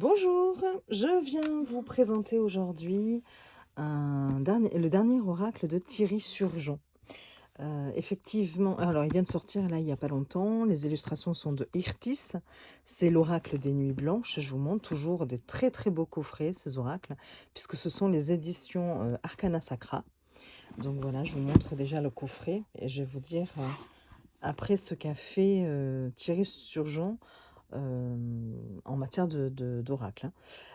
Bonjour, je viens vous présenter aujourd'hui le dernier oracle de Thierry Surgeon. Effectivement, alors il vient de sortir là il n'y a pas longtemps, les illustrations sont de Irtis, c'est l'oracle des nuits blanches, je vous montre toujours des très très beaux coffrets ces oracles, puisque ce sont les éditions Arcana Sacra. Donc voilà, je vous montre déjà le coffret et je vais vous dire après ce qu'a fait Thierry Surgeon en matière d'oracle.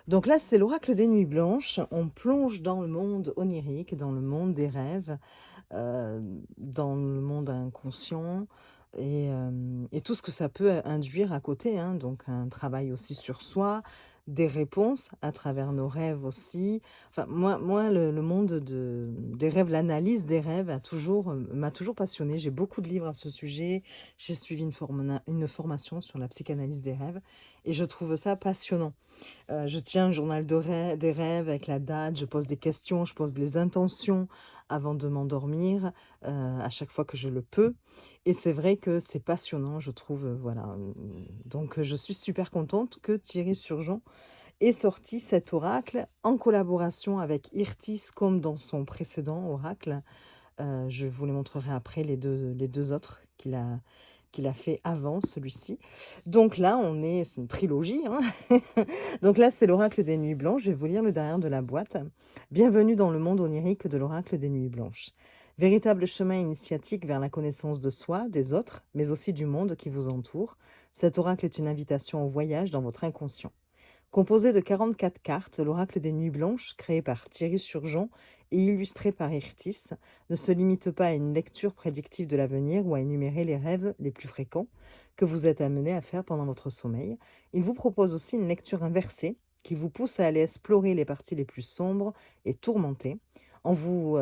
Donc là, c'est l'oracle des nuits blanches. On plonge dans le monde onirique, dans le monde des rêves, dans le monde inconscient et tout ce que ça peut induire à côté, hein. Donc un travail aussi sur soi, des réponses à travers nos rêves aussi. Enfin, moi le monde des rêves, l'analyse des rêves m'a toujours passionnée. J'ai beaucoup de livres à ce sujet. J'ai suivi une formation sur la psychanalyse des rêves et je trouve ça passionnant. Je tiens un journal des rêves avec la date, je pose des questions, je pose les intentions avant de m'endormir, à chaque fois que je le peux. Et c'est vrai que c'est passionnant, je trouve, voilà. Donc je suis super contente que Thierry Surgeon ait sorti cet oracle en collaboration avec Irtis, comme dans son précédent oracle. Je vous les montrerai après les deux autres qu'il a fait avant celui-ci. Donc là, c'est une trilogie, hein. Donc là, c'est l'oracle des nuits blanches. Je vais vous lire le derrière de la boîte. Bienvenue dans le monde onirique de l'oracle des nuits blanches. Véritable chemin initiatique vers la connaissance de soi, des autres, mais aussi du monde qui vous entoure. Cet oracle est une invitation au voyage dans votre inconscient. Composé de 44 cartes, l'oracle des nuits blanches, créé par Thierry Surgeon et illustré par Irtis, ne se limite pas à une lecture prédictive de l'avenir ou à énumérer les rêves les plus fréquents que vous êtes amené à faire pendant votre sommeil. Il vous propose aussi une lecture inversée qui vous pousse à aller explorer les parties les plus sombres et tourmentées en vous...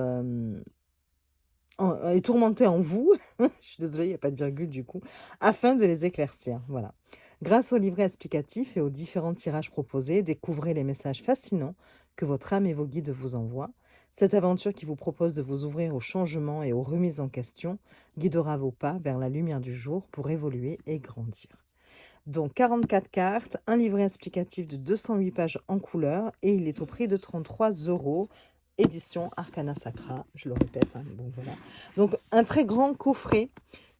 et tourmentées en vous, je suis désolée, il n'y a pas de virgule du coup, afin de les éclaircir. Voilà. Grâce au livret explicatif et aux différents tirages proposés, découvrez les messages fascinants que votre âme et vos guides vous envoient. Cette aventure qui vous propose de vous ouvrir au changement et aux remises en question guidera vos pas vers la lumière du jour pour évoluer et grandir. Donc 44 cartes, un livret explicatif de 208 pages en couleur et il est au prix de 33 euros. Édition Arcana Sacra, je le répète, hein, bon voilà. Donc un très grand coffret,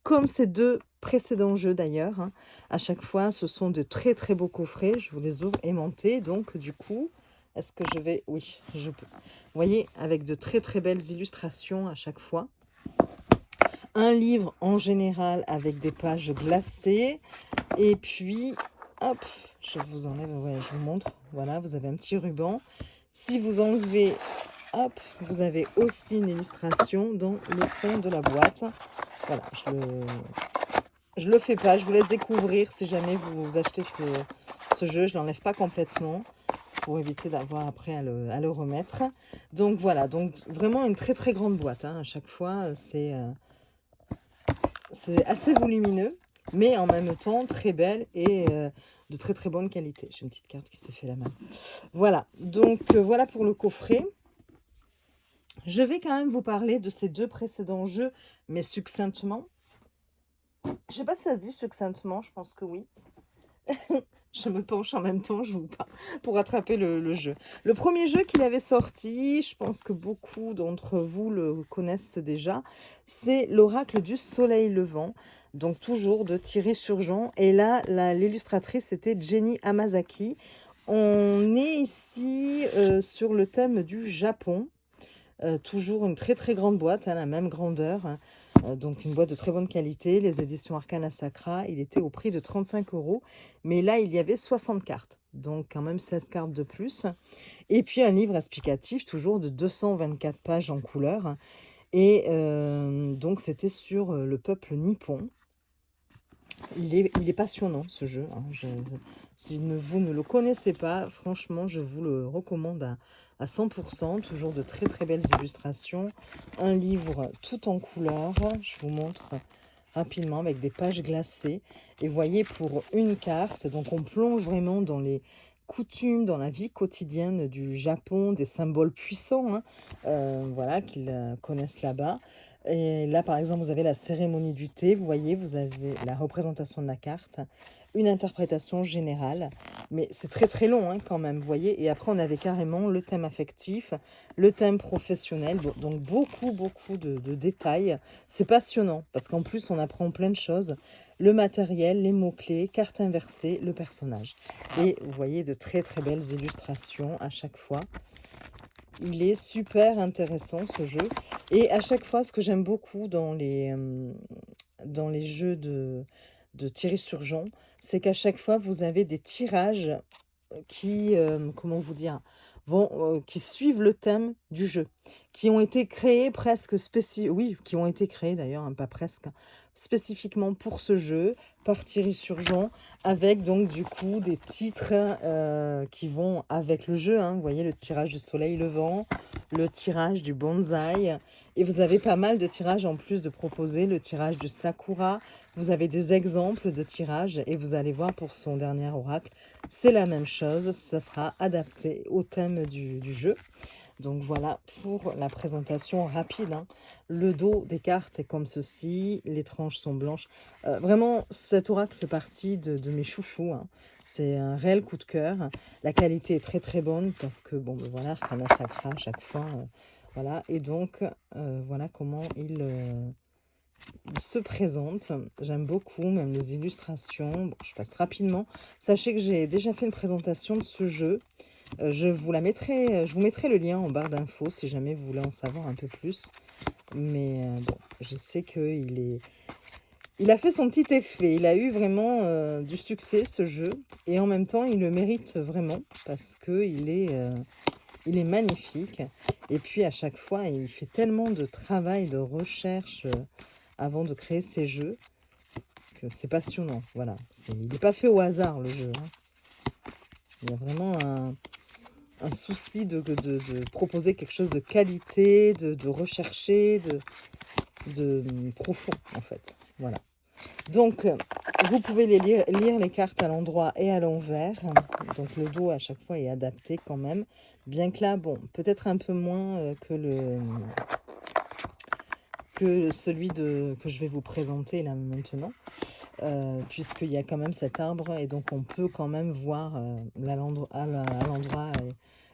comme ces deux précédents jeux d'ailleurs, hein. À chaque fois, ce sont de très très beaux coffrets, je vous les ouvre aimantés. Donc du coup, est-ce que je vais... Oui, je peux. Vous voyez, avec de très très belles illustrations à chaque fois. Un livre en général avec des pages glacées. Et puis, hop, je vous enlève, ouais, je vous montre. Voilà, vous avez un petit ruban. Si vous enlevez, hop, vous avez aussi une illustration dans le fond de la boîte. Voilà, je le fais pas, je vous laisse découvrir si jamais vous achetez ce jeu. Je l'enlève pas complètement pour éviter d'avoir après à le remettre. Donc voilà, donc vraiment une très très grande boîte, hein. À chaque fois, c'est assez volumineux, mais en même temps très belle et de très très bonne qualité. J'ai une petite carte qui s'est fait la main. Voilà, donc voilà pour le coffret. Je vais quand même vous parler de ces deux précédents jeux, mais succinctement. Je sais pas si ça se dit succinctement, je pense que oui. Je me penche en même temps, je vous parle, pour attraper le jeu. Le premier jeu qu'il avait sorti, je pense que beaucoup d'entre vous le connaissent déjà, c'est l'oracle du soleil levant, donc toujours de Thierry Surgeon. Et là, l'illustratrice était Jenny Hamazaki. On est ici sur le thème du Japon. Toujours une très très grande boîte, hein, la même grandeur, hein. Donc une boîte de très bonne qualité. Les éditions Arcana Sacra, il était au prix de 35 euros. Mais là, il y avait 60 cartes. Donc quand même 16 cartes de plus. Et puis un livre explicatif, toujours de 224 pages en couleur. Et donc c'était sur le peuple nippon. Il est passionnant ce jeu, hein. Si vous ne le connaissez pas, franchement, je vous le recommande à 100%. Toujours de très très belles illustrations. Un livre tout en couleur. Je vous montre rapidement avec des pages glacées. Et voyez, pour une carte, donc on plonge vraiment dans les coutumes, dans la vie quotidienne du Japon, des symboles puissants, hein, voilà, qu'ils connaissent là-bas. Et là, par exemple, vous avez la cérémonie du thé. Vous voyez, vous avez la représentation de la carte. une interprétation générale. Mais c'est très très long hein, quand même, vous voyez. Et après, on avait carrément le thème affectif, le thème professionnel. Donc beaucoup de détails. C'est passionnant parce qu'en plus, on apprend plein de choses. Le matériel, les mots-clés, carte inversée, le personnage. Et vous voyez de très très belles illustrations à chaque fois. Il est super intéressant ce jeu. Et à chaque fois, ce que j'aime beaucoup dans les jeux de Thierry Surgeon, c'est qu'à chaque fois, vous avez des tirages qui, comment vous dire, qui suivent le thème du jeu, qui ont été créés presque oui, qui ont été créés d'ailleurs, hein, pas presque, hein, spécifiquement pour ce jeu, par Thierry Surgeon, avec donc du coup des titres qui vont avec le jeu, hein. Vous voyez le tirage du soleil levant, le tirage du bonsaï, et vous avez pas mal de tirages en plus de proposer, le tirage du sakura. Vous avez des exemples de tirages et vous allez voir pour son dernier oracle, c'est la même chose, ça sera adapté au thème du jeu. Donc voilà pour la présentation rapide, hein. Le dos des cartes est comme ceci, les tranches sont blanches. Vraiment, cet oracle fait partie de mes chouchous, hein. C'est un réel coup de cœur. La qualité est très très bonne parce que, bon, ben voilà, Arcana Sacra à chaque fois. Voilà, et donc, voilà comment il se présente. J'aime beaucoup, même les illustrations. Bon, je passe rapidement. Sachez que j'ai déjà fait une présentation de ce jeu. Je vous mettrai le lien en barre d'infos si jamais vous voulez en savoir un peu plus. Mais bon, je sais il a fait son petit effet. Il a eu vraiment du succès ce jeu. Et en même temps, il le mérite vraiment parce que il est magnifique. Et puis à chaque fois, il fait tellement de travail, de recherche avant de créer ces jeux que c'est passionnant. Voilà, il n'est pas fait au hasard le jeu, hein. Il y a vraiment un souci de proposer quelque chose de qualité, de recherché, de profond en fait. Voilà. Donc, vous pouvez lire les cartes à l'endroit et à l'envers. Donc, le dos à chaque fois est adapté quand même. Bien que là, bon, peut-être un peu moins que celui que je vais vous présenter là maintenant. Puisqu'il y a quand même cet arbre et donc on peut quand même voir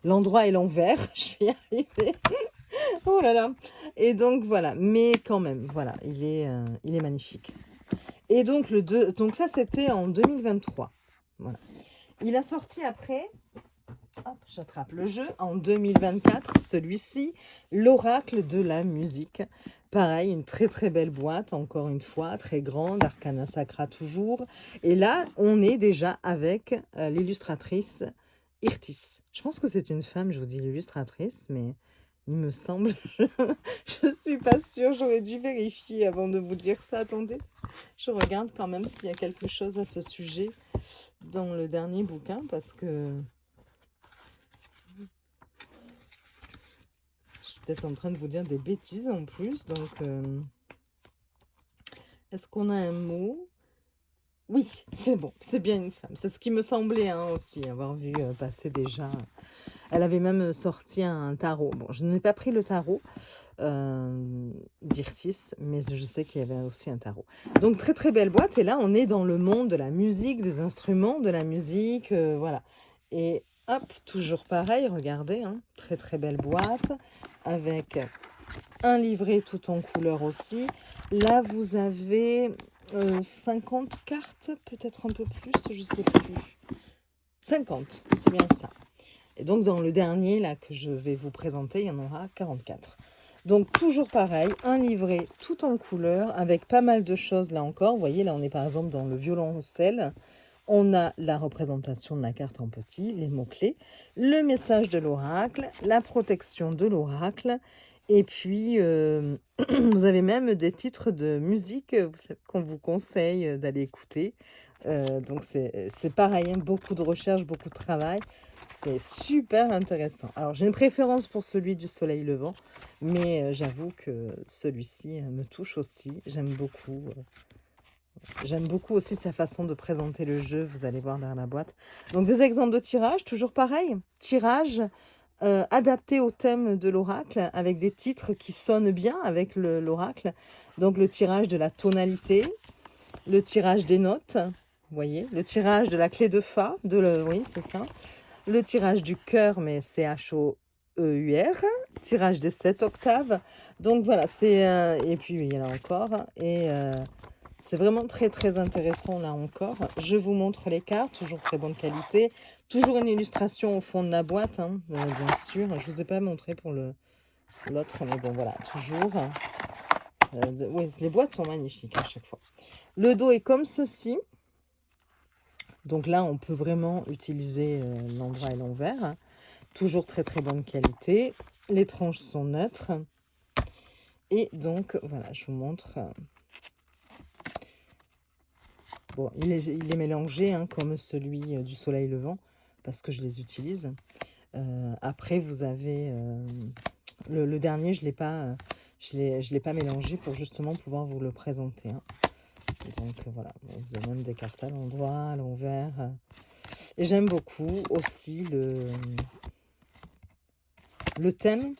l'endroit et l'envers. Je vais y arriver. Oh là là. Et donc voilà, mais quand même, voilà, il est magnifique. Et donc donc ça c'était en 2023. Voilà. Il a sorti après, hop, j'attrape le jeu, en 2024, celui-ci, l'oracle de la musique. Pareil, une très très belle boîte, encore une fois, très grande, Arcana Sacra toujours. Et là, on est déjà avec l'illustratrice Irtis. Je pense que c'est une femme, je vous dis l'illustratrice, mais il me semble, je suis pas sûre, j'aurais dû vérifier avant de vous dire ça. Attendez, je regarde quand même s'il y a quelque chose à ce sujet dans le dernier bouquin, parce que je suis peut-être en train de vous dire des bêtises en plus. Donc, est-ce qu'on a un mot? Oui, c'est bon, c'est bien une femme. C'est ce qui me semblait hein, aussi, avoir vu passer déjà. Elle avait même sorti un tarot. Bon, je n'ai pas pris le tarot d'Irtis, mais je sais qu'il y avait aussi un tarot. Donc, très très belle boîte. Et là, on est dans le monde de la musique, des instruments de la musique. Voilà. Et hop, toujours pareil, regardez. Hein, très très belle boîte avec un livret tout en couleur aussi. Là, vous avez 50 cartes, peut-être un peu plus, je ne sais plus. 50, c'est bien ça. Et donc, dans le dernier là que je vais vous présenter, il y en aura 44. Donc, toujours pareil, un livret tout en couleur avec pas mal de choses là encore. Vous voyez, là, on est par exemple dans le violoncelle. On a la représentation de la carte en petit, les mots-clés, le message de l'oracle, la protection de l'oracle. Et puis, vous avez même des titres de musique qu'on vous conseille d'aller écouter. Donc, c'est pareil, hein, beaucoup de recherche, beaucoup de travail. C'est super intéressant. Alors, j'ai une préférence pour celui du soleil levant, mais j'avoue que celui-ci me touche aussi. J'aime beaucoup. J'aime beaucoup aussi sa façon de présenter le jeu. Vous allez voir dans la boîte. Donc, des exemples de tirage, toujours pareil. Tirage adapté au thème de l'oracle, avec des titres qui sonnent bien avec l'oracle. Donc, le tirage de la tonalité, le tirage des notes, vous voyez, le tirage de la clé de Fa, oui, c'est ça. Le tirage du cœur, mais CHOEUR, tirage des 7 octaves. Donc voilà, et puis il y en a encore. Et c'est vraiment très très intéressant là encore. Je vous montre les cartes, toujours très bonne qualité. Toujours une illustration au fond de la boîte, hein, bien sûr. Je ne vous ai pas montré pour l'autre, mais bon voilà, toujours. Oui, les boîtes sont magnifiques à chaque fois. Le dos est comme ceci. Donc là, on peut vraiment utiliser l'endroit et l'envers, hein. Toujours très très bonne qualité. Les tranches sont neutres. Et donc, voilà, je vous montre. Bon, il est mélangé, hein, comme celui du soleil levant, parce que je les utilise. Après, vous avez le dernier, je l'ai pas mélangé pour justement pouvoir vous le présenter, hein. Donc voilà, vous avez même des cartes à l'endroit, à l'envers. Et j'aime beaucoup aussi le thème,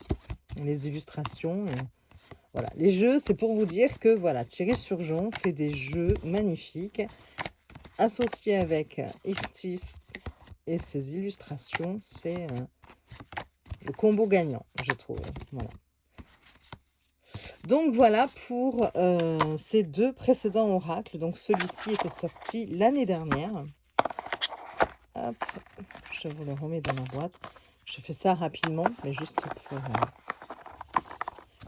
les illustrations. Voilà, les jeux, c'est pour vous dire que voilà, Thierry Surgeon fait des jeux magnifiques, associés avec Irtis et ses illustrations. C'est le combo gagnant, je trouve. Voilà. Donc voilà pour ces deux précédents oracles. Donc celui-ci était sorti l'année dernière. Hop, je vous le remets dans la boîte. Je fais ça rapidement, mais juste pour...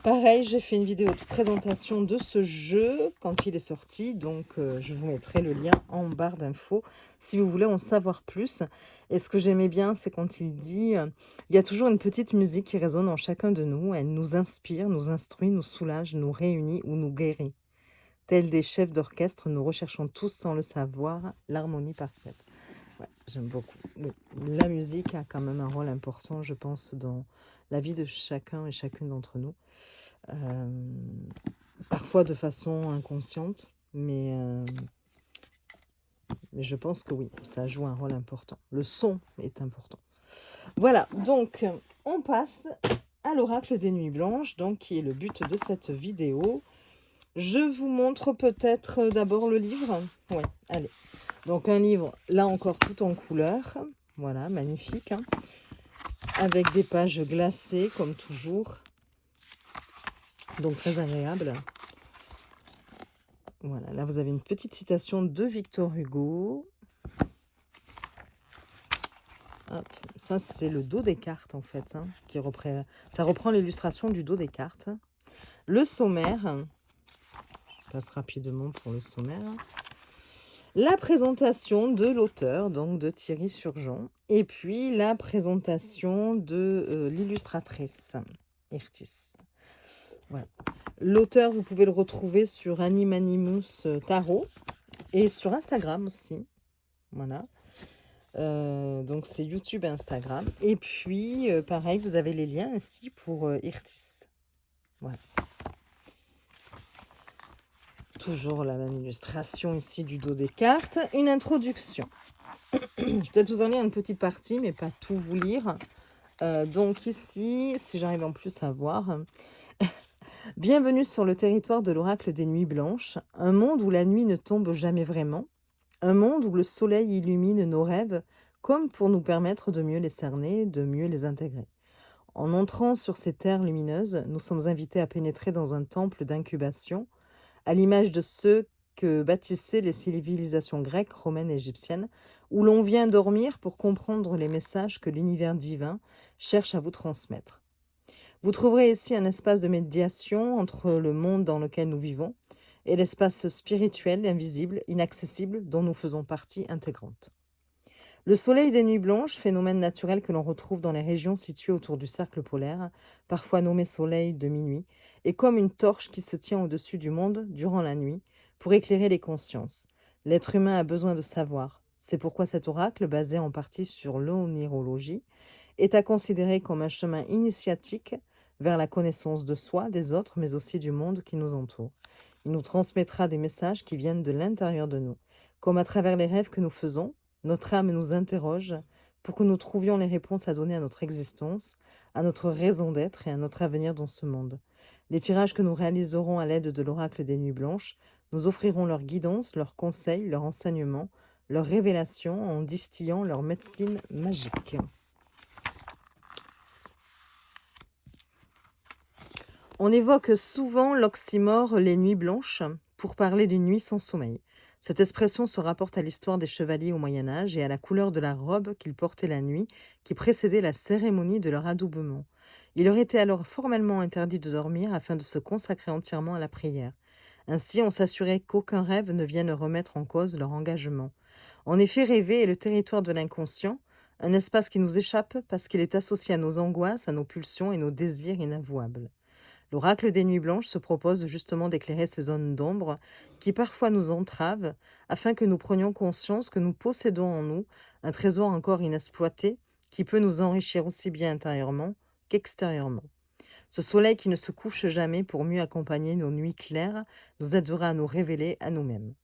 Pareil, j'ai fait une vidéo de présentation de ce jeu quand il est sorti. Donc je vous mettrai le lien en barre d'infos si vous voulez en savoir plus. Et ce que j'aimais bien, c'est quand il dit il y a toujours une petite musique qui résonne en chacun de nous. Elle nous inspire, nous instruit, nous soulage, nous réunit ou nous guérit. Tels des chefs d'orchestre, nous recherchons tous sans le savoir l'harmonie parfaite. Ouais, j'aime beaucoup. Oui. La musique a quand même un rôle important, je pense, dans la vie de chacun et chacune d'entre nous. Parfois de façon inconsciente, mais je pense que oui, ça joue un rôle important. Le son est important. Voilà, donc on passe à l'oracle des nuits blanches, donc qui est le but de cette vidéo. Je vous montre peut-être d'abord le livre. Ouais, allez. Donc un livre, là encore, tout en couleur. Voilà, magnifique, hein, avec des pages glacées, comme toujours. Donc très agréable. Voilà, là vous avez une petite citation de Victor Hugo. Hop, ça c'est le dos des cartes en fait, hein, ça reprend l'illustration du dos des cartes. Le sommaire, je passe rapidement pour le sommaire. La présentation de l'auteur, donc de Thierry Surgeon, et puis la présentation de l'illustratrice, Irtis. Voilà. L'auteur, vous pouvez le retrouver sur Animanimus Tarot et sur Instagram aussi. Voilà. Donc c'est YouTube et Instagram. Et puis, pareil, vous avez les liens ici pour Irtis. Voilà. Toujours la même illustration ici du dos des cartes. Une introduction. Je vais peut-être vous en lire une petite partie, mais pas tout vous lire. Donc ici, si j'arrive en plus à voir... Bienvenue sur le territoire de l'oracle des nuits blanches, un monde où la nuit ne tombe jamais vraiment, un monde où le soleil illumine nos rêves comme pour nous permettre de mieux les cerner, de mieux les intégrer. En entrant sur ces terres lumineuses, nous sommes invités à pénétrer dans un temple d'incubation, à l'image de ceux que bâtissaient les civilisations grecques, romaines et égyptiennes, où l'on vient dormir pour comprendre les messages que l'univers divin cherche à vous transmettre. Vous trouverez ici un espace de médiation entre le monde dans lequel nous vivons et l'espace spirituel, invisible, inaccessible, dont nous faisons partie intégrante. Le soleil des nuits blanches, phénomène naturel que l'on retrouve dans les régions situées autour du cercle polaire, parfois nommé soleil de minuit, est comme une torche qui se tient au-dessus du monde durant la nuit pour éclairer les consciences. L'être humain a besoin de savoir. C'est pourquoi cet oracle, basé en partie sur l'onirologie, est à considérer comme un chemin initiatique vers la connaissance de soi, des autres, mais aussi du monde qui nous entoure. Il nous transmettra des messages qui viennent de l'intérieur de nous. Comme à travers les rêves que nous faisons, notre âme nous interroge pour que nous trouvions les réponses à donner à notre existence, à notre raison d'être et à notre avenir dans ce monde. Les tirages que nous réaliserons à l'aide de l'oracle des nuits blanches nous offriront leur guidance, leurs conseils, leurs enseignements, leurs révélations en distillant leur médecine magique. On évoque souvent l'oxymore «les nuits blanches» pour parler d'une nuit sans sommeil. Cette expression se rapporte à l'histoire des chevaliers au Moyen Âge et à la couleur de la robe qu'ils portaient la nuit qui précédait la cérémonie de leur adoubement. Il leur était alors formellement interdit de dormir afin de se consacrer entièrement à la prière. Ainsi, on s'assurait qu'aucun rêve ne vienne remettre en cause leur engagement. En effet, rêver est le territoire de l'inconscient, un espace qui nous échappe parce qu'il est associé à nos angoisses, à nos pulsions et nos désirs inavouables. L'oracle des nuits blanches se propose justement d'éclairer ces zones d'ombre qui parfois nous entravent afin que nous prenions conscience que nous possédons en nous un trésor encore inexploité qui peut nous enrichir aussi bien intérieurement qu'extérieurement. Ce soleil qui ne se couche jamais pour mieux accompagner nos nuits claires nous aidera à nous révéler à nous-mêmes.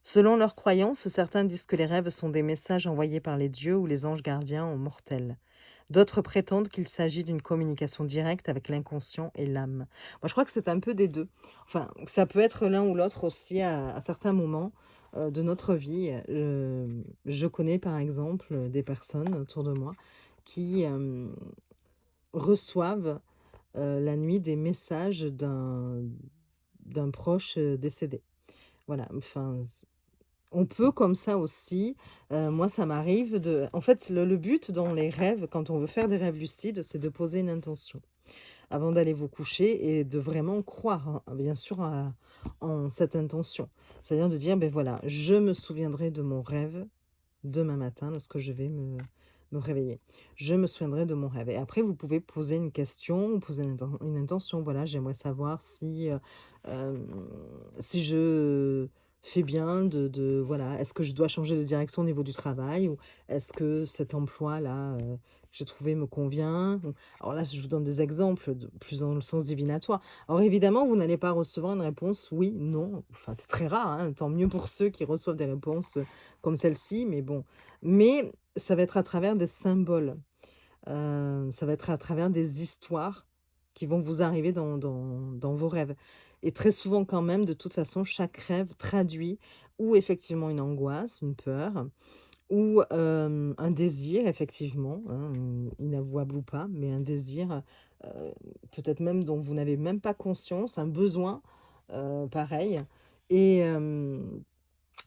Selon leurs croyances, certains disent que les rêves sont des messages envoyés par les dieux ou les anges gardiens aux mortels. D'autres prétendent qu'il s'agit d'une communication directe avec l'inconscient et l'âme. Moi, je crois que c'est un peu des deux. Enfin, ça peut être l'un ou l'autre aussi à certains moments de notre vie. Je connais par exemple des personnes autour de moi qui reçoivent la nuit des messages d'un proche décédé. Voilà, enfin, on peut comme ça aussi, moi ça m'arrive en fait le but dans les rêves, quand on veut faire des rêves lucides, c'est de poser une intention avant d'aller vous coucher et de vraiment croire, hein, bien sûr en cette intention. C'est-à-dire de dire: ben voilà, je me souviendrai de mon rêve demain matin lorsque je vais me réveiller. Je me souviendrai de mon rêve» et après vous pouvez poser une question, poser une intention. Voilà, j'aimerais savoir hem, si je fais bien voilà, est-ce que je dois changer de direction au niveau du travail ou est-ce que cet emploi-là, que j'ai trouvé me convient? Ou alors là, je vous donne des exemples plus dans le sens divinatoire. Alors évidemment, vous n'allez pas recevoir une réponse oui, non, enfin c'est très rare, hein, tant mieux pour ceux qui reçoivent des réponses, comme celle-ci, mais bon. Mais ça va être à travers des symboles, ça va être à travers des histoires qui vont vous arriver dans vos rêves et très souvent quand même, de toute façon, chaque rêve traduit ou effectivement une angoisse, une peur ou un désir effectivement, hein, inavouable ou pas, mais un désir, heu, peut-être même dont vous n'avez même pas conscience, un besoin, pareil et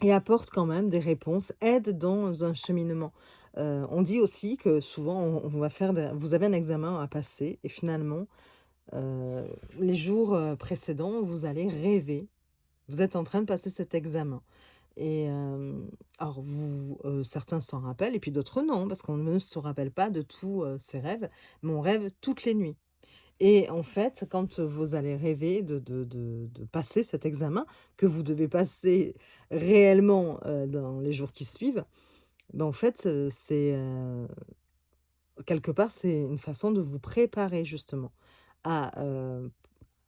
et apporte quand même des réponses, aide dans un cheminement. On dit aussi que souvent on va faire des vous avez un examen à passer et finalement, heu, les jours, précédents, vous allez rêver. Vous êtes en train de passer cet examen et alors certains s'en rappellent et puis d'autres non, parce qu'on ne se rappelle pas de tous, ses rêves, mais on rêve toutes les nuits. Et en fait, quand vous allez rêver de passer cet examen, que vous devez passer réellement, dans les jours qui suivent, ben, en fait, quelque part, c'est une façon de vous préparer justement à,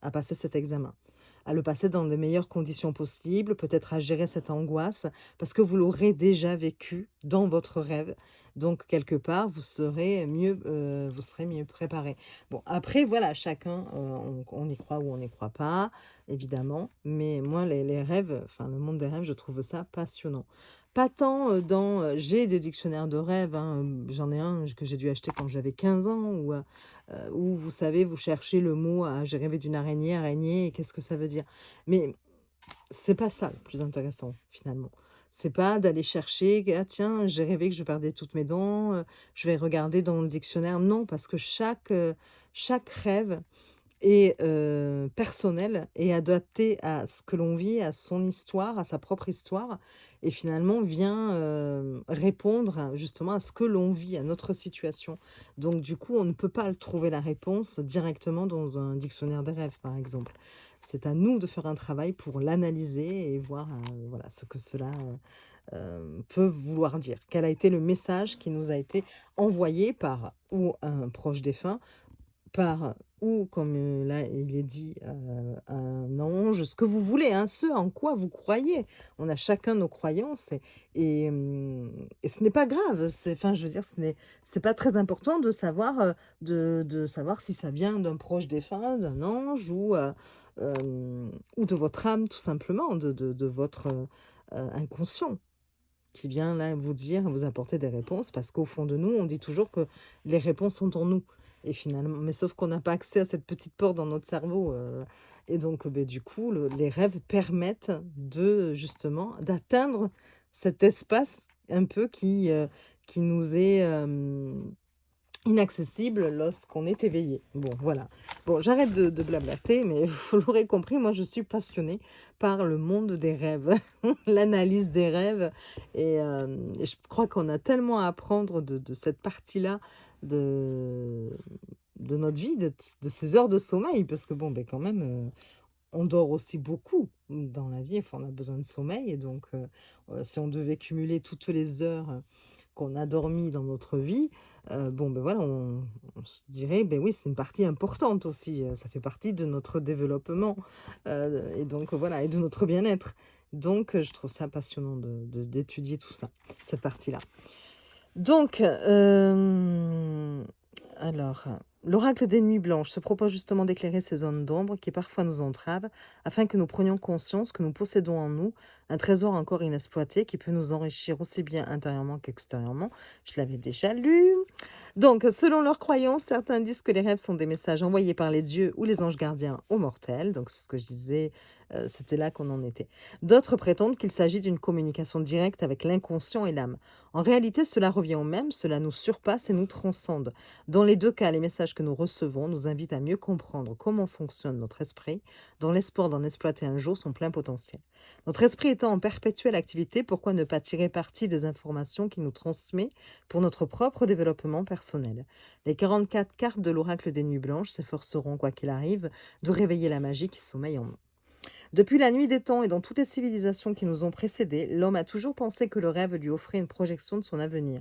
à passer cet examen, à le passer dans les meilleures conditions possibles, peut-être à gérer cette angoisse, parce que vous l'aurez déjà vécu dans votre rêve. Donc quelque part, vous serez mieux préparé. Bon, après, voilà, chacun, on y croit ou on n'y croit pas, évidemment. Mais moi, les rêves, enfin le monde des rêves, je trouve ça passionnant. Pas tant j'ai des dictionnaires de rêves, hein, j'en ai un que j'ai dû acheter quand j'avais 15 ans, où vous savez, vous cherchez le mot, ah, j'ai rêvé d'une araignée, araignée, et qu'est-ce que ça veut dire? Mais c'est pas ça le plus intéressant finalement. C'est pas d'aller chercher, ah tiens, j'ai rêvé que je perdais toutes mes dents, je vais regarder dans le dictionnaire. Non, parce que chaque rêve est, personnel et adapté à ce que l'on vit, à son histoire, à sa propre histoire et finalement vient, répondre justement à ce que l'on vit, à notre situation. Donc du coup, on ne peut pas le trouver la réponse directement dans un dictionnaire des rêves, par exemple. C'est à nous de faire un travail pour l'analyser et voir, voilà, ce que cela, peut vouloir dire. Quel a été le message qui nous a été envoyé par ou un proche défunt par ou comme, là il est dit, un ange, ce que vous voulez, hein, ce en quoi vous croyez. On a chacun nos croyances et ce n'est pas grave, enfin je veux dire c'est pas très important de savoir, de savoir si ça vient d'un proche défunt, d'un ange ou de votre âme tout simplement, de votre, inconscient. qui vient là vous dire, vous apporter des réponses, parce qu'au fond de nous, on dit toujours que les réponses sont en nous. Et finalement, mais sauf qu'on n'a pas accès à cette petite porte dans notre cerveau. Et donc, ben, du coup, les rêves permettent de justement d'atteindre cet espace un peu qui nous est inaccessible lorsqu'on est éveillé. Bon, voilà. Bon, j'arrête de blablater, mais vous l'aurez compris, moi je suis passionnée par le monde des rêves, l'analyse des rêves. Et je crois qu'on a tellement à apprendre de cette partie-là de, de notre vie, de ces heures de sommeil, parce que bon, ben quand même, on dort aussi beaucoup dans la vie, enfin, on a besoin de sommeil, et donc si on devait cumuler toutes les heures qu'on a dormi dans notre vie, bon, ben voilà, on se dirait, ben oui, c'est une partie importante aussi, ça fait partie de notre développement, et donc voilà, et de notre bien-être. Donc, je trouve ça passionnant d'étudier tout ça, cette partie-là. Donc, alors, l'oracle des nuits blanches se propose justement d'éclairer ces zones d'ombre qui parfois nous entravent, afin que nous prenions conscience que nous possédons en nous un trésor encore inexploité qui peut nous enrichir aussi bien intérieurement qu'extérieurement. Je l'avais déjà lu. Donc, selon leurs croyances, certains disent que les rêves sont des messages envoyés par les dieux ou les anges gardiens aux mortels. Donc, c'est ce que je disais, c'était là qu'on en était. D'autres prétendent qu'il s'agit d'une communication directe avec l'inconscient et l'âme. En réalité, cela revient au même, cela nous surpasse et nous transcende. Dans les deux cas, les messages que nous recevons nous invitent à mieux comprendre comment fonctionne notre esprit, dans l'espoir d'en exploiter un jour son plein potentiel. Notre esprit étant en perpétuelle activité, pourquoi ne pas tirer parti des informations qu'il nous transmet pour notre propre développement personnel? Les 44 cartes de l'oracle des nuits blanches s'efforceront, quoi qu'il arrive, de réveiller la magie qui sommeille en nous. Depuis la nuit des temps et dans toutes les civilisations qui nous ont précédés, l'homme a toujours pensé que le rêve lui offrait une projection de son avenir.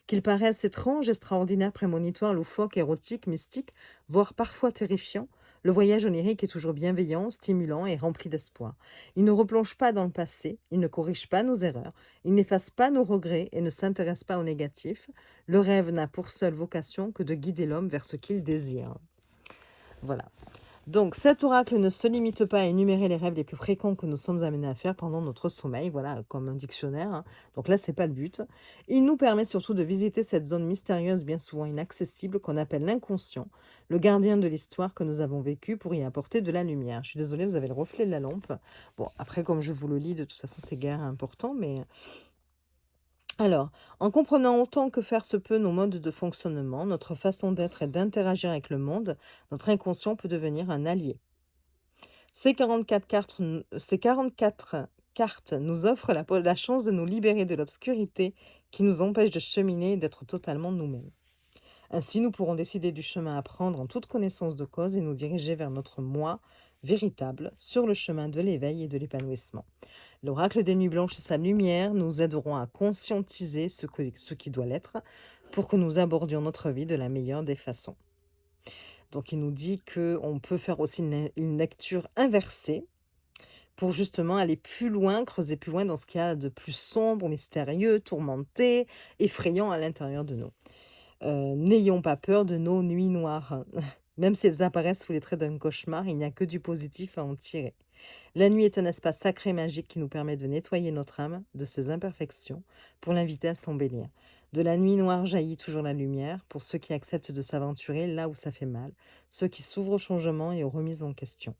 Qu'il paraisse étrange, extraordinaire, prémonitoire, loufoque, érotique, mystique, voire parfois terrifiant, le voyage onirique est toujours bienveillant, stimulant et rempli d'espoir. Il ne replonge pas dans le passé, il ne corrige pas nos erreurs, il n'efface pas nos regrets et ne s'intéresse pas au négatif. Le rêve n'a pour seule vocation que de guider l'homme vers ce qu'il désire. Voilà. Donc, cet oracle ne se limite pas à énumérer les rêves les plus fréquents que nous sommes amenés à faire pendant notre sommeil, voilà, comme un dictionnaire, hein. Donc là, c'est pas le but. Il nous permet surtout de visiter cette zone mystérieuse, bien souvent inaccessible, qu'on appelle l'inconscient, le gardien de l'histoire que nous avons vécue pour y apporter de la lumière. Je suis désolée, vous avez le reflet de la lampe. Bon, après, comme je vous le lis, de toute façon, c'est guère important, mais alors, en comprenant autant que faire se peut nos modes de fonctionnement, notre façon d'être et d'interagir avec le monde, notre inconscient peut devenir un allié. Ces 44 cartes nous offrent la chance de nous libérer de l'obscurité qui nous empêche de cheminer et d'être totalement nous-mêmes. Ainsi, nous pourrons décider du chemin à prendre en toute connaissance de cause et nous diriger vers notre moi véritable sur le chemin de l'éveil et de l'épanouissement. L'oracle des nuits blanches et sa lumière nous aideront à conscientiser ce qui doit l'être pour que nous abordions notre vie de la meilleure des façons. Donc il nous dit qu'on peut faire aussi une lecture inversée pour justement aller plus loin, creuser plus loin dans ce qu'il y a de plus sombre, mystérieux, tourmenté, effrayant à l'intérieur de nous. N'ayons pas peur de nos nuits noires. Même si elles apparaissent sous les traits d'un cauchemar, il n'y a que du positif à en tirer. La nuit est un espace sacré et magique qui nous permet de nettoyer notre âme de ses imperfections pour l'inviter à s'embellir. De la nuit noire jaillit toujours la lumière pour ceux qui acceptent de s'aventurer là où ça fait mal, ceux qui s'ouvrent au changement et aux remises en question.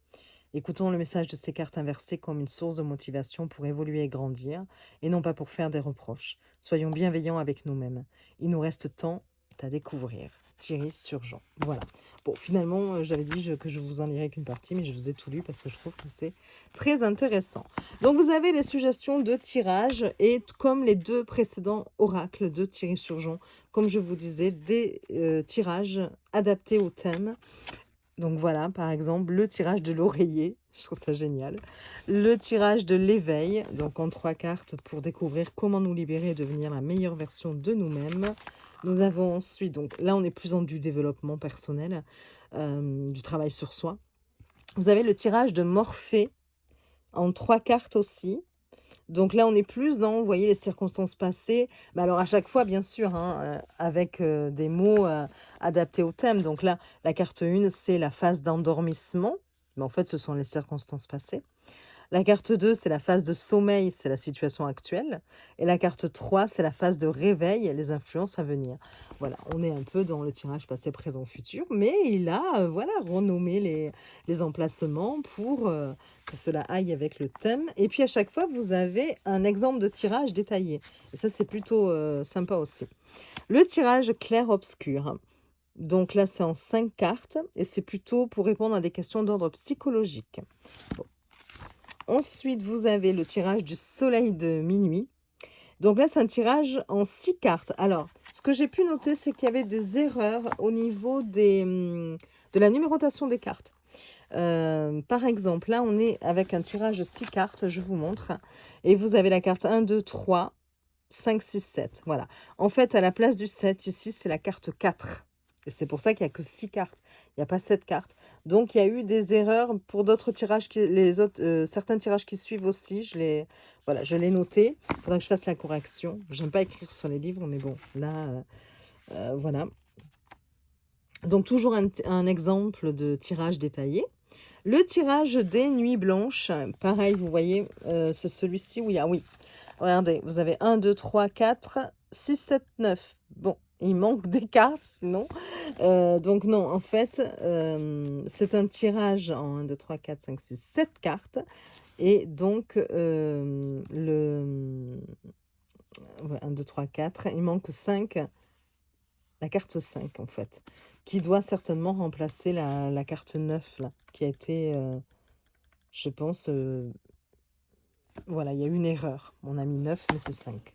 Écoutons le message de ces cartes inversées comme une source de motivation pour évoluer et grandir, et non pas pour faire des reproches. Soyons bienveillants avec nous-mêmes. Il nous reste tant à découvrir. Thierry Surgeon. Voilà. Bon, finalement, j'avais dit que je vous en lirais qu'une partie, mais je vous ai tout lu parce que je trouve que c'est très intéressant. Donc, vous avez les suggestions de tirage et comme les deux précédents oracles de Thierry Surgeon, comme je vous disais, des tirages adaptés au thème. Donc voilà, par exemple, le tirage de l'oreiller, je trouve ça génial. Le tirage de l'éveil, donc en 3 cartes pour découvrir comment nous libérer et devenir la meilleure version de nous-mêmes. Nous avons ensuite, donc là on est plus dans du développement personnel, du travail sur soi. Vous avez le tirage de Morphée en 3 cartes aussi. Donc là, on est plus dans, vous voyez, les circonstances passées. Mais alors à chaque fois, bien sûr, hein, avec des mots adaptés au thème. Donc là, la carte 1, c'est la phase d'endormissement. Mais en fait, ce sont les circonstances passées. La carte 2, c'est la phase de sommeil, c'est la situation actuelle. Et la carte 3, c'est la phase de réveil, les influences à venir. Voilà, on est un peu dans le tirage passé, présent, futur, mais il a voilà, renommé les emplacements pour que cela aille avec le thème. Et puis à chaque fois, vous avez un exemple de tirage détaillé. Et ça, c'est plutôt sympa aussi. Le tirage clair-obscur. Donc là, c'est en 5 cartes et c'est plutôt pour répondre à des questions d'ordre psychologique. Bon. Ensuite, vous avez le tirage du soleil de minuit. Donc là, c'est un tirage en 6 cartes. Alors, ce que j'ai pu noter, c'est qu'il y avait des erreurs au niveau de la numérotation des cartes. Par exemple, là, on est avec un tirage de 6 cartes, je vous montre. Et vous avez la carte 1, 2, 3, 5, 6, 7. Voilà. En fait, à la place du 7, ici, c'est la carte 4. Et c'est pour ça qu'il n'y a que 6 cartes. Il n'y a pas 7 cartes. Donc, il y a eu des erreurs pour d'autres tirages, certains tirages qui suivent aussi. Voilà, je l'ai noté. Il faudra que je fasse la correction. J'aime pas écrire sur les livres, mais bon, là, voilà. Donc, toujours un exemple de tirage détaillé. Le tirage des nuits blanches, pareil, vous voyez, c'est celui-ci où il y a, oui, regardez, vous avez 1, 2, 3, 4, 6, 7, 9. Bon, il manque des cartes sinon. Donc non, en fait, c'est un tirage en 1, 2, 3, 4, 5, 6, 7 cartes. Et donc, ouais, 1, 2, 3, 4, il manque 5, la carte 5 en fait, qui doit certainement remplacer la carte 9 là, qui a été, je pense, voilà, il y a eu une erreur. On a mis 9, mais c'est 5.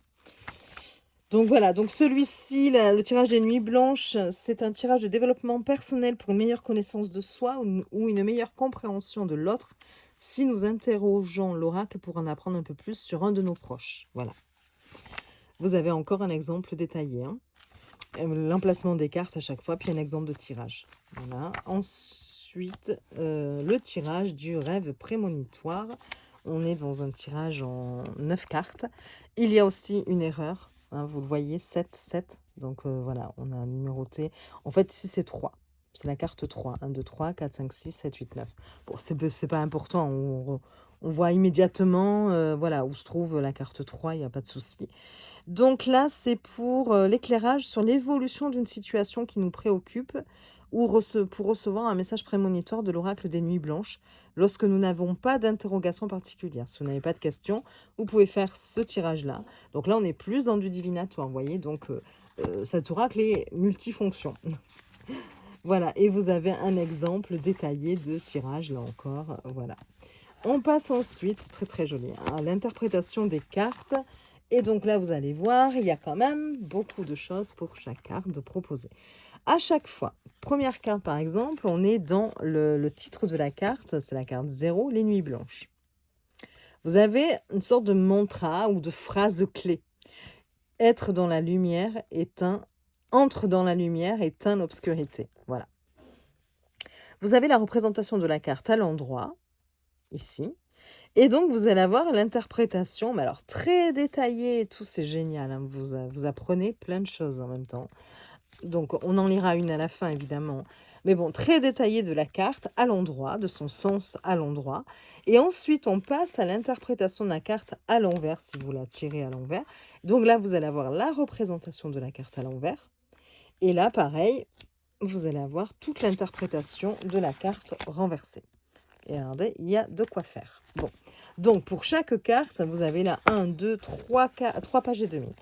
Donc voilà, donc celui-ci, le tirage des nuits blanches, c'est un tirage de développement personnel pour une meilleure connaissance de soi ou une meilleure compréhension de l'autre si nous interrogeons l'oracle pour en apprendre un peu plus sur un de nos proches. Voilà. Vous avez encore un exemple détaillé. Hein. L'emplacement des cartes à chaque fois, puis un exemple de tirage. Voilà. Ensuite, le tirage du rêve prémonitoire. On est dans un tirage en 9 cartes. Il y a aussi une erreur. Hein, vous le voyez, 7, 7. Donc voilà, on a numéroté. En fait, ici, c'est 3. C'est la carte 3. 1, 2, 3, 4, 5, 6, 7, 8, 9. Bon, c'est pas important. On voit immédiatement voilà, où se trouve la carte 3. Il n'y a pas de souci. Donc là, c'est pour l'éclairage sur l'évolution d'une situation qui nous préoccupe ou pour recevoir un message prémonitoire de l'oracle des nuits blanches lorsque nous n'avons pas d'interrogation particulière. Si vous n'avez pas de questions, vous pouvez faire ce tirage-là. Donc là, on est plus dans du divinatoire, vous voyez. Donc cet oracle est multifonction. Voilà, et vous avez un exemple détaillé de tirage, là encore, voilà. On passe ensuite, c'est très très joli, hein, à l'interprétation des cartes. Et donc là, vous allez voir, il y a quand même beaucoup de choses pour chaque carte de proposer. À chaque fois, première carte par exemple, on est dans le titre de la carte, c'est la carte 0, les nuits blanches. Vous avez une sorte de mantra ou de phrase clé. Être dans la lumière entre dans la lumière, éteint l'obscurité. Voilà. Vous avez la représentation de la carte à l'endroit, ici. Et donc, vous allez avoir l'interprétation, mais alors très détaillée et tout, c'est génial. Hein, vous apprenez plein de choses en même temps. Donc, on en lira une à la fin, évidemment. Mais bon, très détaillée de la carte à l'endroit, de son sens à l'endroit. Et ensuite, on passe à l'interprétation de la carte à l'envers, si vous la tirez à l'envers. Donc là, vous allez avoir la représentation de la carte à l'envers. Et là, pareil, vous allez avoir toute l'interprétation de la carte renversée. Et regardez, il y a de quoi faire. Bon, donc pour chaque carte, vous avez là 1, 2, 3 pages et demie.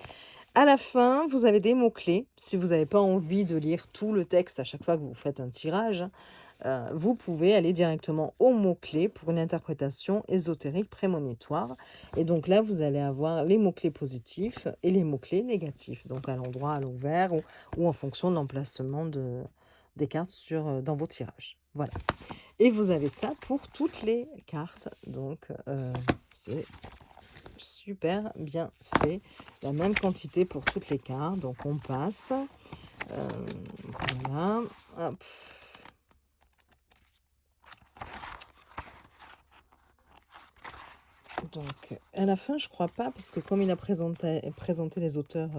À la fin, vous avez des mots-clés. Si vous n'avez pas envie de lire tout le texte à chaque fois que vous faites un tirage, vous pouvez aller directement aux mots-clés pour une interprétation ésotérique prémonitoire. Et donc là, vous allez avoir les mots-clés positifs et les mots-clés négatifs, donc à l'endroit, à l'envers ou en fonction de l'emplacement des cartes dans vos tirages. Voilà. Et vous avez ça pour toutes les cartes. Donc, c'est super bien fait. La même quantité pour toutes les cartes. Donc, on passe. Voilà. Hop. Donc, à la fin, je crois pas, parce que comme il a présenté les auteurs,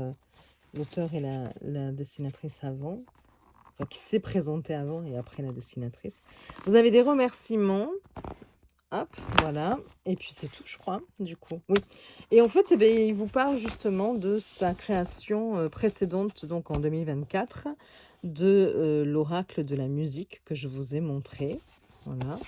l'auteur et la dessinatrice avant, enfin, qui s'est présenté avant et après la dessinatrice, vous avez des remerciements. Hop, voilà. Et puis c'est tout, je crois, du coup. Oui. Et en fait, eh ben, il vous parle justement de sa création précédente, donc en 2024, de l'oracle de la musique que je vous ai montré. Voilà.